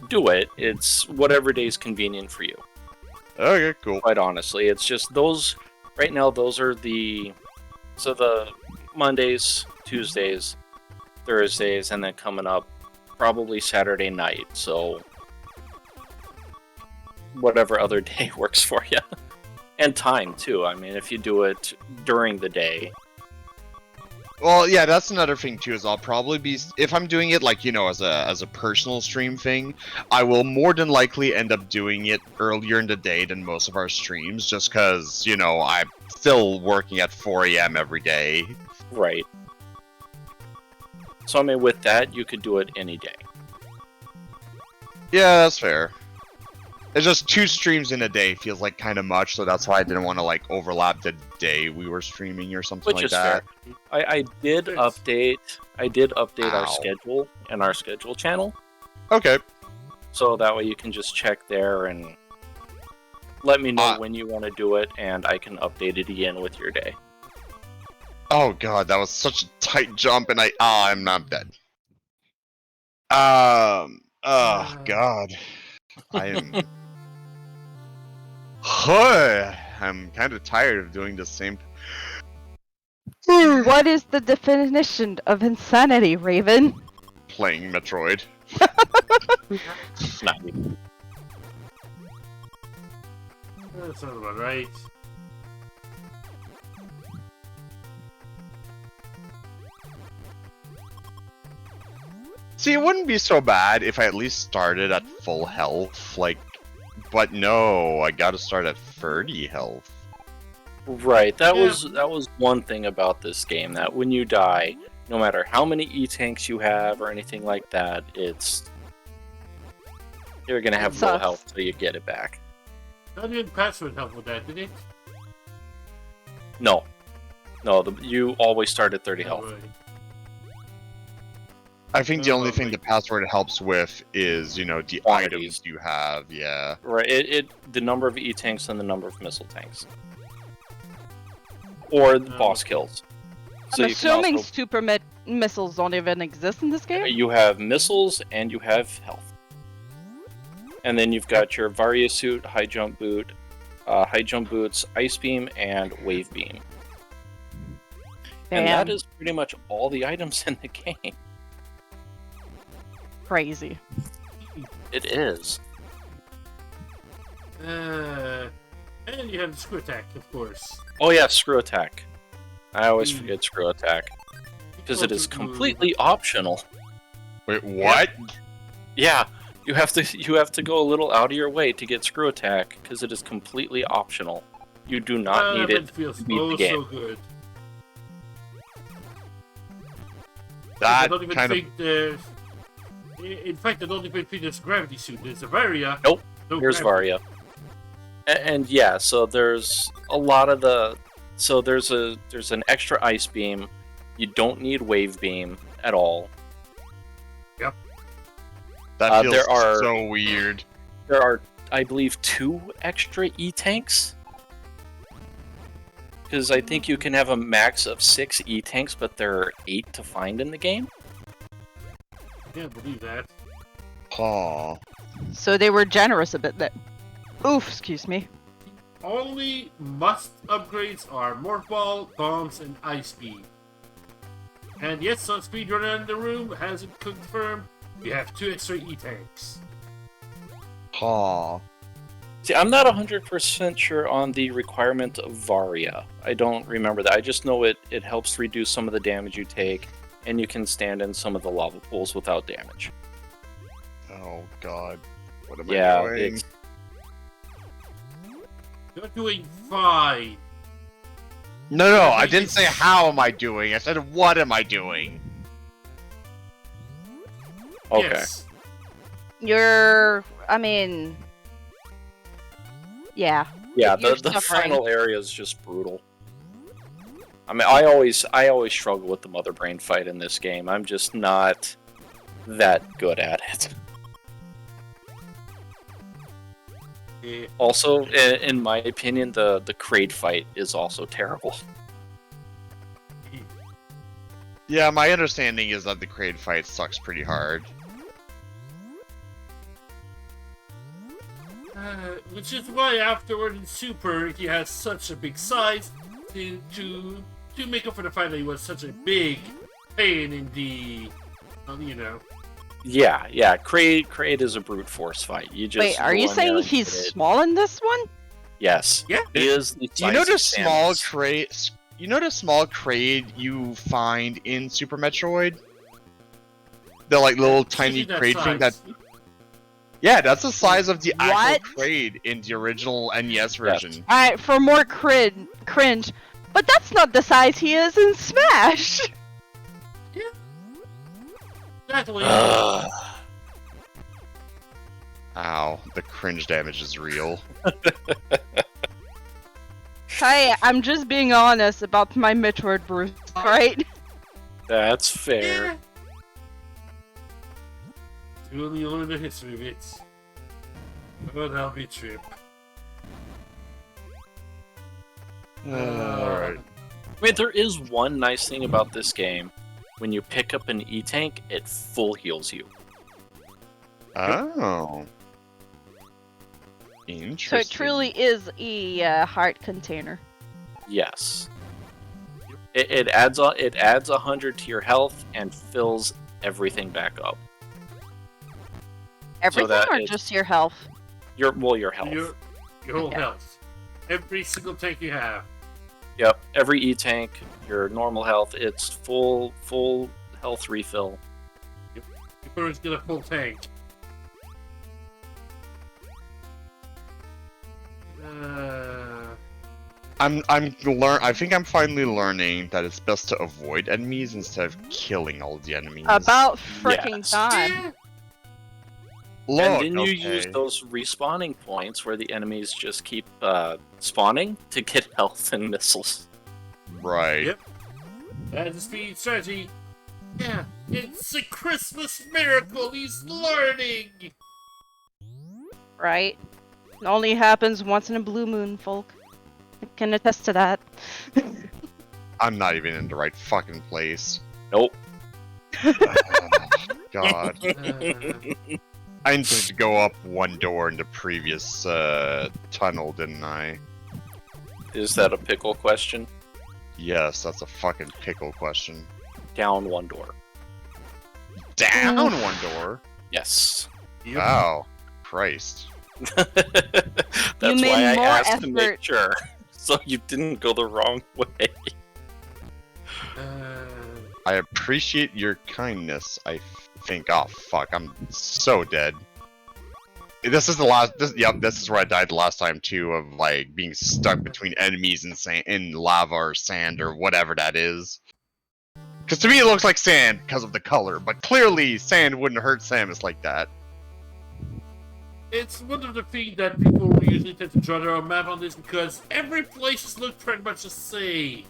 do it. It's whatever day is convenient for you. Okay, cool. Quite honestly, it's just those right now. Those are the Mondays, Tuesdays, Thursdays, and then coming up probably Saturday night. So whatever other day works for you. And time, too. I mean, if you do it during the day. Well, yeah, that's another thing too. Is I'll probably be, if I'm doing it like as a personal stream thing, I will more than likely end up doing it earlier in the day than most of our streams, just because I'm still working at 4 a.m. every day. Right. So I mean, with that, you could do it any day. Yeah, that's fair. It's just 2 streams in a day feels like kind of much, so that's why I didn't want to like overlap the day we were streaming or something Which like is that. fair. I did update our Ow. schedule in our schedule channel, Okay. so that way you can just check there and let me know when you want to do it, and I can update it again with your day. Oh god, that was such a tight jump, and I'm not dead. Oh god, I am. I'm kind of tired of doing the same. What is the definition of insanity, Raven? Playing Metroid. Not That sounds about right. See, it wouldn't be so bad if I at least started at full health, but no, I gotta start at 30 health. Right. That Yeah. was one thing about this game, that when you die, no matter how many E-tanks you have or anything like that, you're gonna have low Sucks. health till you get it back. How did password help with that, did it? No, you always start at 30 health. Alright. I think the only thing Lovely. the password helps with is, the Quantities. items you have, yeah. Right. The number of E-tanks and the number of missile tanks, or the boss okay. kills. I'm you can assuming also- super missiles don't even exist in this game? You have missiles and you have health. And then you've got your Varia suit, high jump boot, high jump boots, ice beam, and wave beam. And that Damn. is pretty much all the items in the game. Crazy. It is. And you have the screw attack, of course. Oh yeah, screw attack. I always forget screw attack. Because it is completely optional. Wait, what? Yeah, you have to go a little out of your way to get screw attack, because it is completely optional. You do not need it It feels to beat the so game. good. I That don't even kind of... think the. In fact, I don't even think there's gravity suit. There's a Varia. Nope. No Here's gravity. Varia. And yeah, so there's a lot of there's an extra ice beam. You don't need wave beam at all. That feels there are- so weird. There are, I believe, 2 extra E-tanks. Because I think you can have a max of 6 E-tanks, but there are 8 to find in the game. Can't believe that. Aw. So they were generous a bit then. Oof, excuse me. only must upgrades are Morph Ball, Bombs, and Ice Beam. And yes, some speedrunner in the room hasn't confirmed you have 2 extra E-tanks. Aw. See, I'm not 100% sure on the requirement of Varia. I don't remember that. I just know it helps reduce some of the damage you take, and you can stand in some of the lava pools without damage. Oh god. What am Yeah, I doing? it's You're doing fine. No, I didn't say how am I doing. I said what am I doing. okay. Yes. I mean, yeah. Yeah, You're the suffering. final area is just brutal. I mean, I always struggle with the Mother Brain fight in this game. I'm just not that good at it. Yeah. Also, in my opinion, the Kraid fight is also terrible. Yeah, my understanding is that the Kraid fight sucks pretty hard. Which is why afterward in Super he has such a big size to make up for the fact that he was such a big pain in the, you know. Yeah, Kraid is a brute force fight. You just Wait, are you go in there saying and he's hit it. small in this one? Yes. Yeah. He is the Do you know size the of small Samus. Kraid? You know the small Kraid you find in Super Metroid? The like little tiny That Kraid thing size. that. Yeah, that's the size of the What? actual Kraid in the original NES version. Alright, for more cringe. But that's not the size he is in Smash! Exactly. Ow, the cringe damage is real. Hey, I'm just being honest about my Metroid Bruce, right? That's fair. Yeah. You only learn the history of it. Oh, that'll be a trip. Alright. I mean, there is one nice thing about this game. When you pick up an E-Tank, it full heals you. Oh. So Interesting. it truly is a heart container. Yes. It adds 100 to your health and fills everything back up. Everything that or it's- just your health? Your health. Your whole Okay. health. Every single tank you have. Yep. Every E-Tank, your normal health, it's full health refill. You first get a full tank. I think I'm finally learning that it's best to avoid enemies instead of killing all the enemies. About freaking Yes. time. Yeah. Look, and then you okay. use those respawning points where the enemies just keep spawning to get health and missiles. Right. Yep. That's a speed strategy. Yeah, it's a Christmas miracle. He's learning. Right? It only happens once in a blue moon, folk. I can attest to that. I'm not even in the right fucking place. Nope. Oh, God. Uh, I needed to go up one door in the previous tunnel, didn't I? Is that a pickle question? Yes, that's a fucking pickle question. Down one door. Down one door? Yes. Oh, Christ. That's You made why I more asked to make effort. sure. So you didn't go the wrong way. I appreciate your kindness, I think. Oh, fuck, I'm so dead. This is the last. This is where I died the last time too, of like being stuck between enemies and in lava or sand or whatever that is. Because to me it looks like sand because of the color, but clearly sand wouldn't hurt Samus like that. It's one of the things that people usually tend to draw their own map on this because every place looks pretty much the same.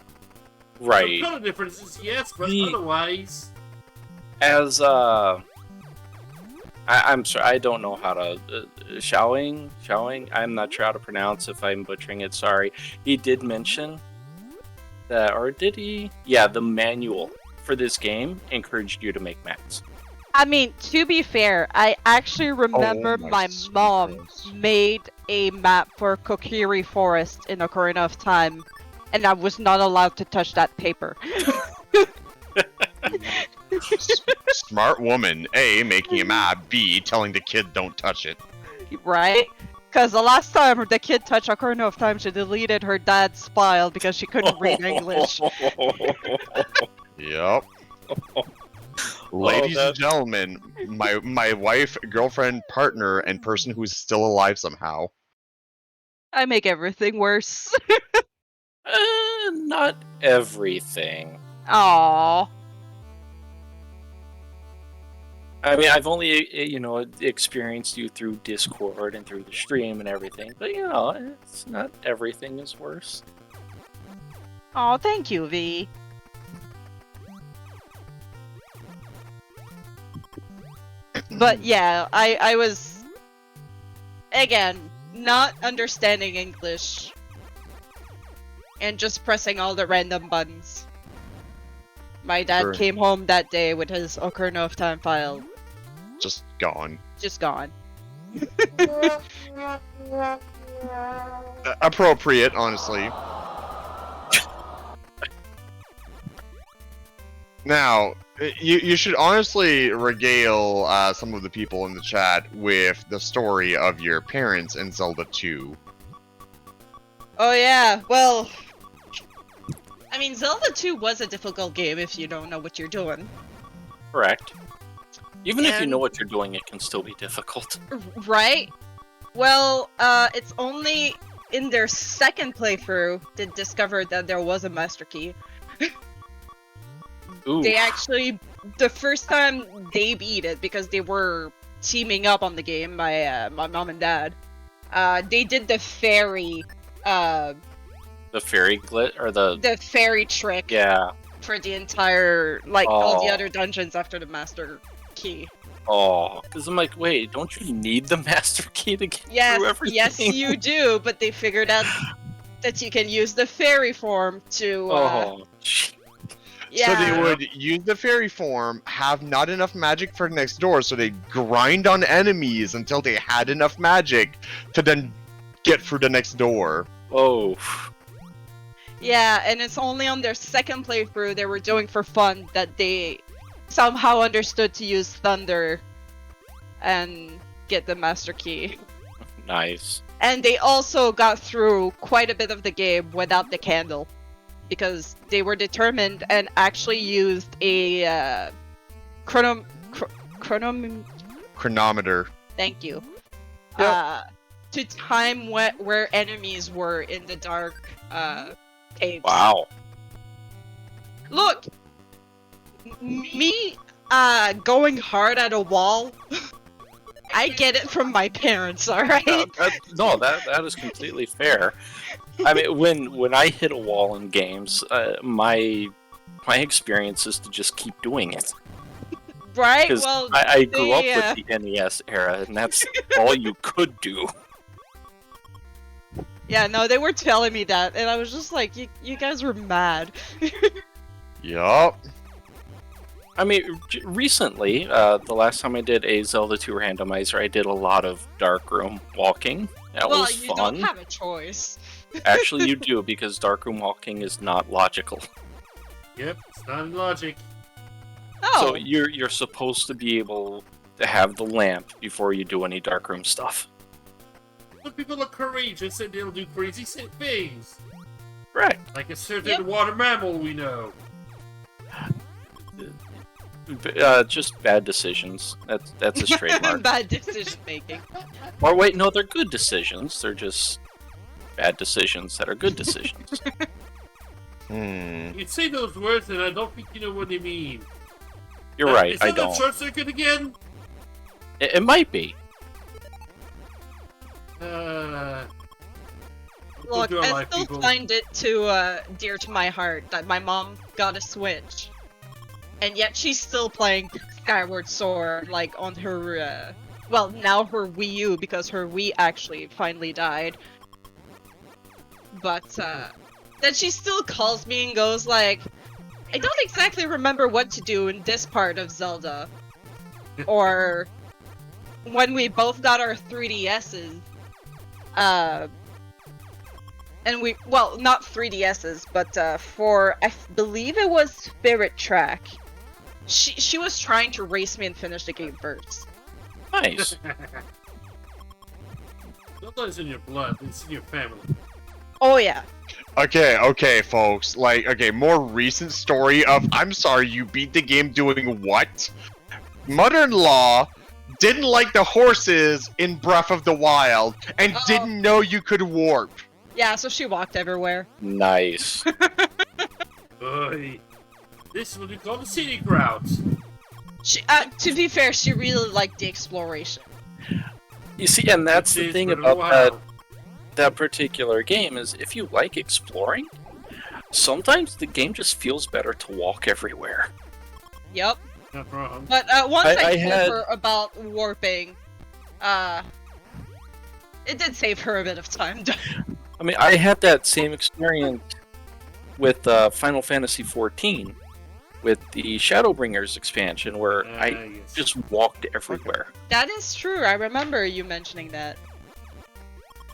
Right. Some color differences, yes, but The- otherwise. As I'm sorry, I don't know how to Xiaoing. I'm not sure how to pronounce. If I'm butchering it, sorry. He did mention that, or did he? Yeah, the manual for this game encouraged you to make maps. I mean, to be fair, I actually remember my mom made a map for Kokiri Forest in Ocarina of Time, and I was not allowed to touch that paper. Smart woman. A, making a map. B, telling the kid don't touch it. Right? Because the last time the kid touched Ocarina of Time, she deleted her dad's file because she couldn't read English. Yep. Ladies and gentlemen, my wife, girlfriend, partner, and person who's still alive somehow. I make everything worse. Not everything. Aww. I mean, I've only, experienced you through Discord and through the stream and everything, but it's not everything is worse. Aw, thank you, V. But yeah, I was, again, not understanding English and just pressing all the random buttons. My dad Sure. came home that day with his Ocarina of Time file. Just gone. Just gone. Appropriate, honestly. Now, you should honestly regale some of the people in the chat with the story of your parents in Zelda 2. Oh yeah, well, I mean, Zelda 2 was a difficult game if you don't know what you're doing. Correct. Even if you And- know what you're doing, it can still be difficult. Right? Well, it's only in their second playthrough they discovered that there was a master key. Ooh. They actually, the first time they beat it, because they were teaming up on the game, my mom and dad, they did the fairy, The fairy glit or the fairy trick yeah. for the entire, like, all the Oh. other dungeons after the master key. Oh, because I'm like, wait, don't you need the master key to get Yes, through everything? yes, you do, but they figured out that you can use the fairy form to, Oh, gee. yeah. So they would use the fairy form, have not enough magic for next door, so they grind on enemies until they had enough magic to then get through the next door. Oh. Yeah, and it's only on their second playthrough they were doing for fun that they somehow understood to use Thunder and get the Master Key. Nice. And they also got through quite a bit of the game without the candle. Because they were determined and actually used a Chronometer. Thank you. Yep. To time where enemies were in the dark caves. Wow. Look! Me going hard at a wall, I get it from my parents, alright? That is completely fair. I mean, when I hit a wall in games, my experience is to just keep doing it. Right? Because Well, I grew up they, with the NES era, and that's all you could do. yeah, no, they were telling me that, and I was just like, you guys were mad. Yup. I mean, recently, the last time I did a Zelda 2 randomizer, I did a lot of darkroom walking. That well, was you fun. don't have a choice. Actually, you do, because darkroom walking is not logical. Yep, it's not in logic. Oh, So you're supposed to be able to have the lamp before you do any darkroom stuff. But people are courageous and they'll do crazy things. Right. Like a certain Yep. water mammal we know. Just bad decisions. That's his trademark. bad decision making. Or wait, no, they're good decisions. They're just bad decisions that are good decisions. You'd say those words and I don't think you know what they mean. You're right, Is I that a don't. short circuit again? It might be. Look, do our I life, still people. find it too dear to my heart that my mom got a Switch, and yet she's still playing Skyward Sword, like on her, well, now her Wii U, because her Wii actually finally died. But then she still calls me and goes like, I don't exactly remember what to do in this part of Zelda. or when we both got our 3DSs, and well, not 3DSs, but for, I believe it was Spirit Track, she was trying to race me and finish the game first. Nice. Sometimes in your blood, it's in your family. Oh yeah. Okay, folks. Like, okay, more recent story of, I'm sorry, you beat the game doing what? Mother-in-law didn't like the horses in Breath of the Wild and Uh-oh. didn't know you could warp. Yeah, so she walked everywhere. Nice. Oy. This is what we call the city crowds. She, to be fair, she really liked the exploration. You see, and that's the It's thing been a about while. that particular game is if you like exploring, sometimes the game just feels better to walk everywhere. Yep. Not wrong. But once I I told had- her about warping, it did save her a bit of time. I mean, I had that same experience with Final Fantasy XIV, with the Shadowbringers expansion, where I Yes. just walked everywhere. That is true. I remember you mentioning that.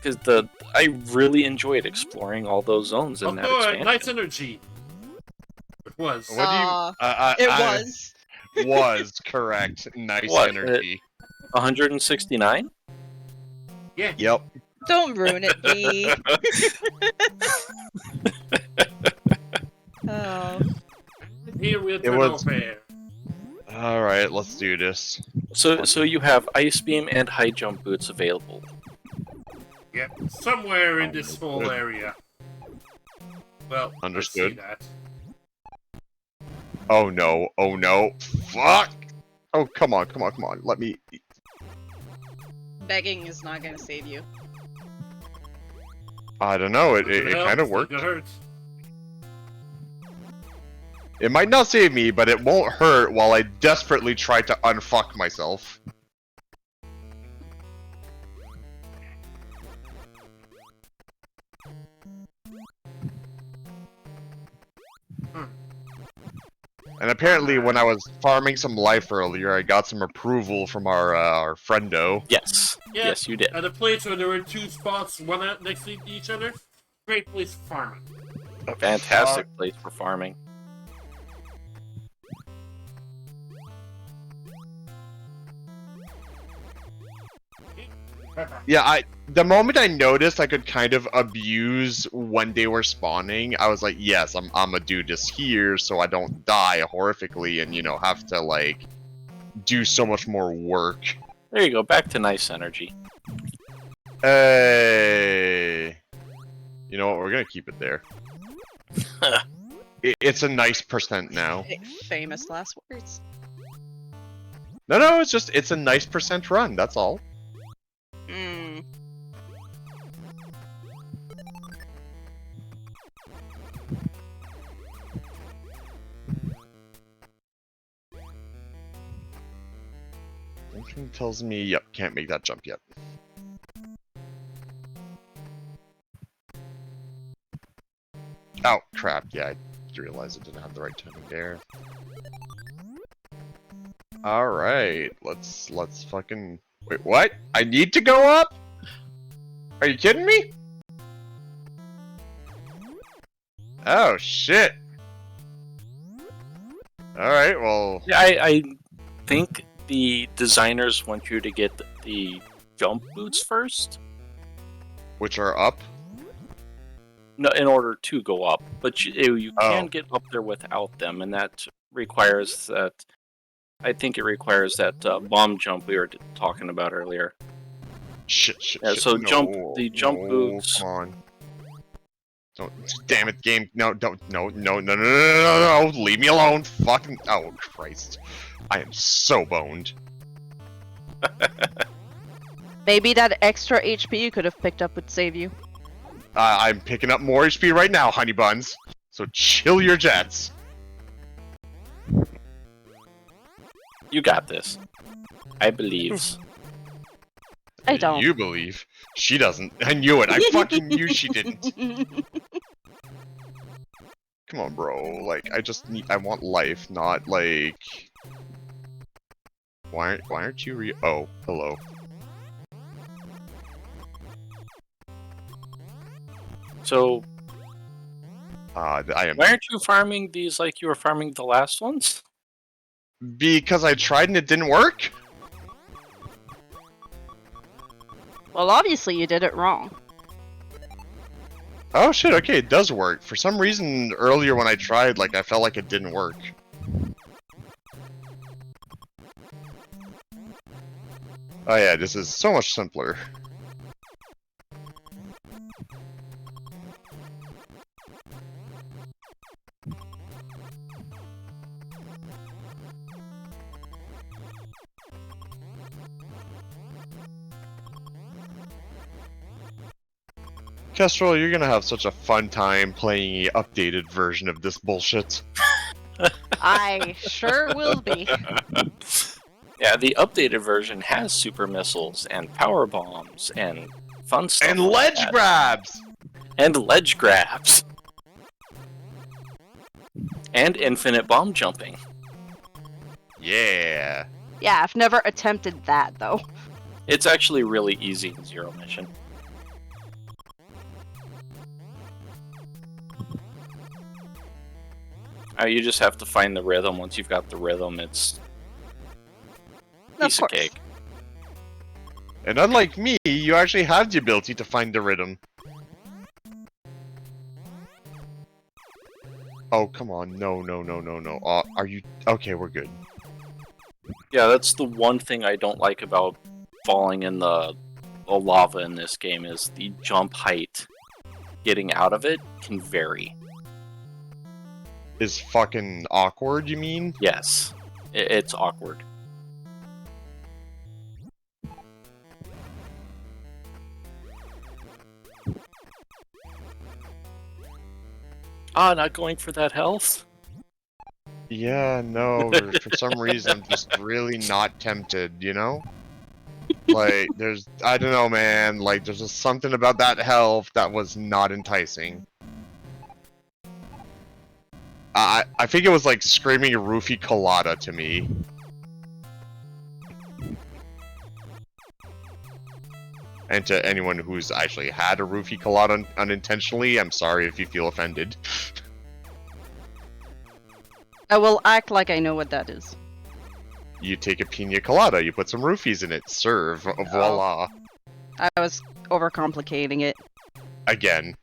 Because I really enjoyed exploring all those zones in that expansion. Nice energy. It was. What do you? It was. Was correct. Nice What, energy. 169? Yeah. Yep. Don't ruin it, B. Oh. Here we It was- fair. All right, let's do this. So you have Ice Beam and High Jump Boots available. Yeah. Somewhere in this whole area. Well, Understood. I see that. Oh no! Oh no! Fuck! Oh come on! Come on! Come on! Let me. Begging is not gonna save you. I don't know. It Well, kind of it's worked. gonna hurt. It might not save me, but it won't hurt while I desperately try to unfuck myself. And apparently, when I was farming some life earlier, I got some approval from our friendo. Yes. Yeah. Yes, you did. At a place where there were two spots, one out next to each other. Great place for farming. A fantastic place for farming. Yeah, the moment I noticed I could kind of abuse when they were spawning, I was like, yes, I'm gonna do this here so I don't die horrifically and, you know, have to, like, do so much more work. There you go. Back to nice energy. Hey. You know what, we're gonna keep it there. It's a nice percent now. Famous last words. No, it's a nice percent run, that's all. Hmm. Something tells me, yep, can't make that jump yet. Oh, crap, yeah, I realized I didn't have the right timing there. Alright, let's fucking... Wait, what? I need to go up? Are you kidding me? Oh, shit. Alright, well... Yeah, I think the designers want you to get the jump boots first. Which are up? No, in order to go up, but you can Oh. get up there without them, and that requires that. I think it requires that bomb jump we were talking about earlier. Shit, Yeah, shit. so No, the jump no, boots. Come on. Don't, damn it, game. No, don't, no, leave me alone. Fucking, oh, Christ. I am so boned. Maybe that extra HP you could have picked up would save you. I'm picking up more HP right now, honey buns. So chill your jets. You got this. I believe. I don't. You believe. She doesn't. I knew it. I fucking knew she didn't. Come on, bro. Like, I just need, I want life, not like... Why aren't you Oh, hello. So, I am... why aren't you farming these like you were farming the last ones? Because I tried and it didn't work? Well, obviously you did it wrong. Oh shit, okay, it does work. For some reason, earlier when I tried, like, I felt like it didn't work. Oh yeah, this is so much simpler. Kestrel, you're gonna have such a fun time playing the updated version of this bullshit. I sure will be. Yeah, the updated version has super missiles and power bombs and fun stuff. And like ledge that. grabs! And ledge grabs. And infinite bomb jumping. Yeah. Yeah, I've never attempted that though. It's actually really easy in Zero Mission. You just have to find the rhythm. Once you've got the rhythm, it's piece of cake. And unlike me, you actually have the ability to find the rhythm. Oh, come on. No. Are you... Okay, we're good. Yeah, that's the one thing I don't like about falling in the lava in this game is the jump height. Getting out of it can vary. Is fucking awkward, you mean? Yes, it's awkward. Not going for that health? Yeah, no, for some reason I'm just really not tempted, you know? Like, I don't know, man, like, there's just something about that health that was not enticing. I think it was like screaming roofie colada to me. And to anyone who's actually had a roofie colada unintentionally, I'm sorry if you feel offended. I will act like I know what that is. You take a pina colada, you put some roofies in it, serve, voila. I was overcomplicating it. Again.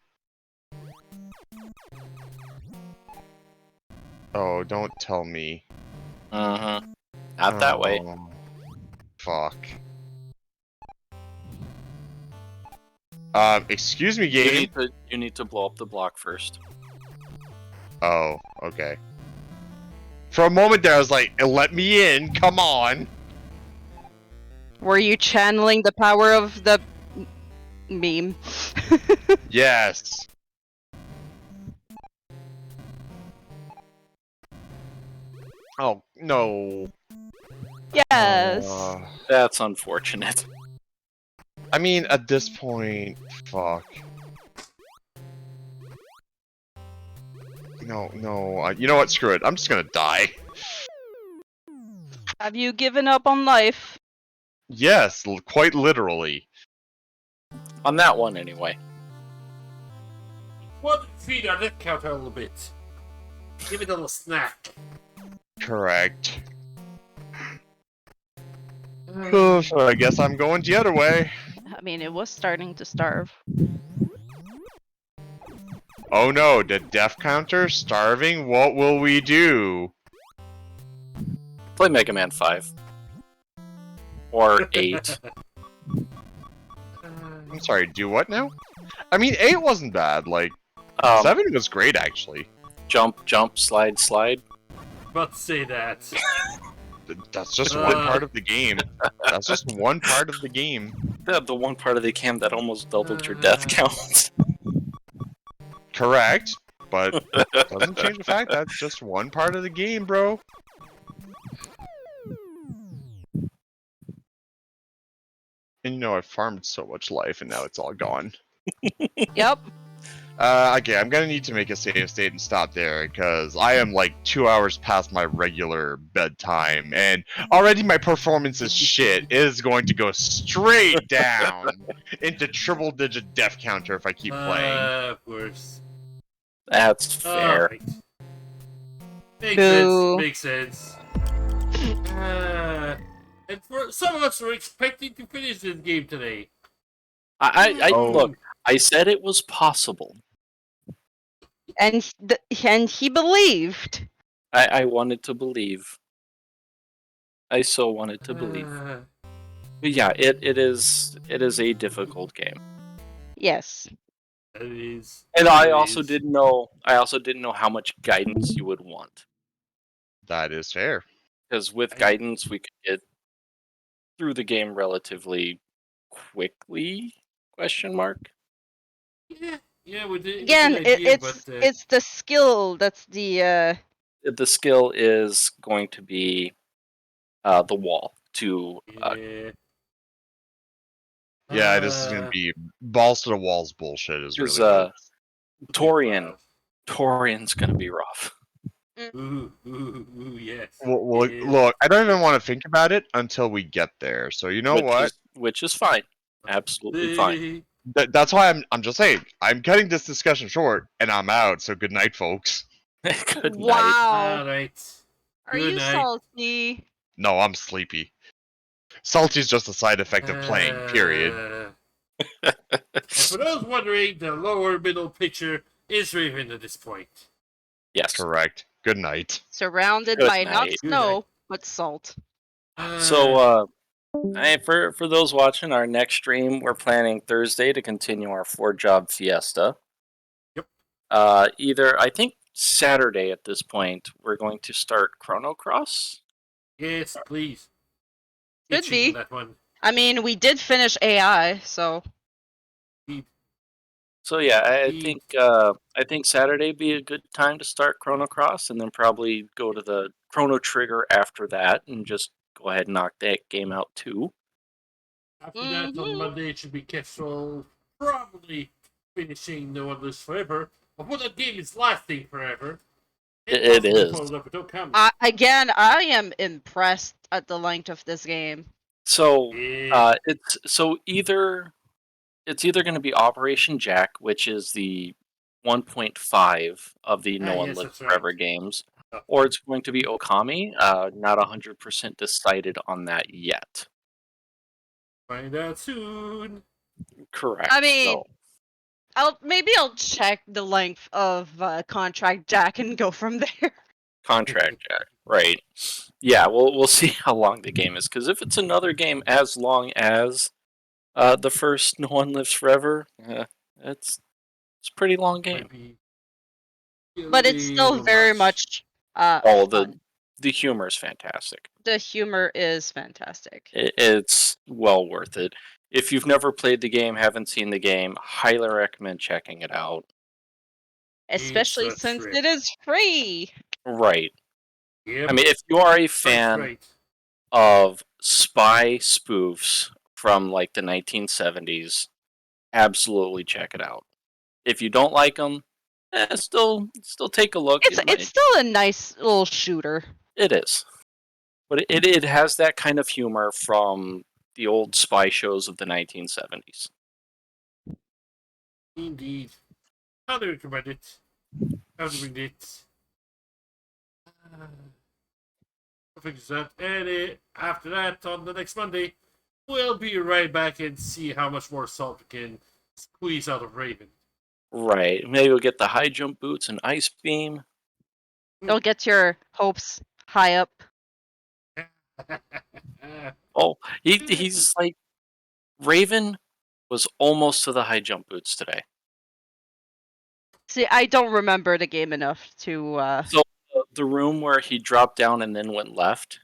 Oh, don't tell me. Mm-hmm. Not that way. Fuck. Excuse me, game. You need to blow up the block first. Oh, okay. For a moment there, I was like, let me in, come on. Were you channeling the power of the meme? Yes. Oh, no. Yes. That's unfortunate. I mean, at this point, fuck. No, you know what, screw it, I'm just gonna die. Have you given up on life? Yes, quite literally. On that one, anyway. What? Feed our neck count a little bit. Give it a little snack. Correct. So I guess I'm going the other way. I mean, it was starting to starve. Oh no, the death counter starving? What will we do? Play Mega Man 5. Or 8. I'm sorry, do what now? I mean, 8 wasn't bad, like, 7 was great, actually. Jump, jump, slide, slide. But say that. That's just one part of the game. That's just one part of the game. The one part of the game that almost doubled your death count. Correct, but doesn't change the fact that's just one part of the game, bro. And you know, I've farmed so much life and now it's all gone. Yep. Okay, I'm gonna need to make a save state and stop there because I am like 2 hours past my regular bedtime, and already my performance is shit. It is going to go straight down into triple-digit death counter if I keep playing. Of course. That's fair. Alright. Makes sense. Boo. Makes sense. And for some of us were expecting to finish this game today. Oh. Look, I said it was possible. And he believed. I wanted to believe. I so wanted to believe. But yeah, it is a difficult game. Yes. It is. And It I also is. didn't know how much guidance you would want. That is fair. Because with guidance we could get through the game relatively quickly? Question mark. Yeah, we did. Again, idea, it's the skill that's the The skill is going to be the wall to Yeah, this is gonna be balls to the walls bullshit. Is really what it is. Torian's gonna be rough. Ooh, yes. Well, look, I don't even want to think about it until we get there. So you know what? Which is fine. Absolutely fine. That's why I'm just saying I'm cutting this discussion short, and I'm out. So good night, folks. Good night. wow. Alright. Are you salty? No, I'm sleepy. Salty is just a side effect of playing. Period. And for those wondering, the lower middle picture is Raven at this point. Yes. Correct. Good night. Surrounded Good by not night. snow, but salt. So, for those watching our next stream, we're planning Thursday to continue our 4-job fiesta. Yep. Either I think Saturday at this point we're going to start Chrono Cross. Yes, please. Could be. That one. I mean, we did finish AI, so. So yeah, I think Saturday be a good time to start Chrono Cross, and then probably go to the Chrono Trigger after that, and just go ahead and knock that game out too. After that, on Monday, it should be Kestrel probably finishing No One Lives Forever. But that game is lasting forever. It is. Again, I am impressed at the length of this game. So it's either going to be Operation Jack, which is the 1.5 of the No One Lives Forever games, or it's going to be Okami. Not 100% decided on that yet. Find out soon. Correct. I mean, I'll check the length of Contract Jack and go from there. Contract Jack, right? Yeah, we'll see how long the game is, because if it's another game as long as the first No One Lives Forever, it's a pretty long game. But it's still very much fun. The humor is fantastic. The humor is fantastic. It's well worth it. If you've never played the game, haven't seen the game, highly recommend checking it out. Especially since it is free. Right. Yep. I mean, if you are a fan of spy spoofs from like the 1970s, absolutely check it out. If you don't like them, still take a look. It's still a nice little shooter. It is. But it has that kind of humor from the old spy shows of the 1970s. Indeed. How do we recommend it? How do we read it? And after that, on the next Monday, we'll be right back and see how much more salt we can squeeze out of Raven. Right. Maybe we'll get the high jump boots and ice beam. Don't get your hopes high up. Oh, he's like, Raven was almost to the high jump boots today. See, I don't remember the game enough to. So the room where he dropped down and then went left.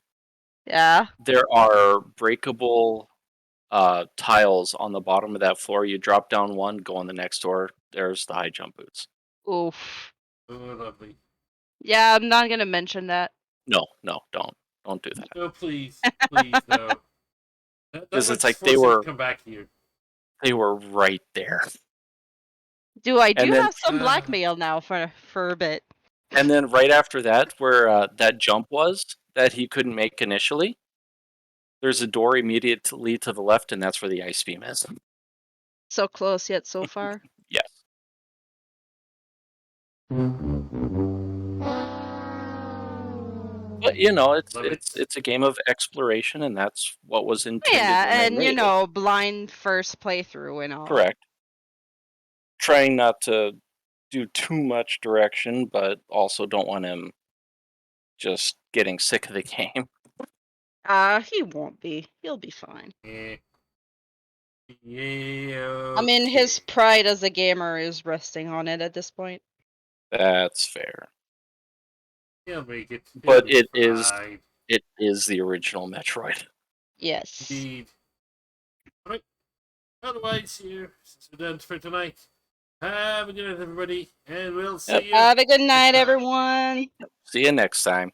Yeah. There are breakable tiles on the bottom of that floor. You drop down one, go on the next door. There's the high jump boots. Oof. Oh, lovely. Yeah, I'm not gonna mention that. No, don't do that. No, please, no. Because it's like they were come back here. They were right there. I do And then- have some blackmail now for a bit. And then right after that, where that jump was that he couldn't make initially, there's a door immediately to the left, and that's where the ice beam is. So close yet so far. Yes. But you know, Love it. it's a game of exploration, and that's what was intended. Yeah, when they and you made it. know, blind first playthrough and all. Correct. Trying not to do too much direction, but also don't want him just getting sick of the game. He won't be. He'll be fine. Yeah. Yeah. I mean, his okay. pride as a gamer is resting on it at this point. That's fair. He'll make it. But He'll it be is- fine. It is the original Metroid. Yes. Indeed. Alright. Otherwise, here, we're done for tonight. Have a good night, everybody, and we'll see Yep. you. Have a good night, time. everyone. See you next time.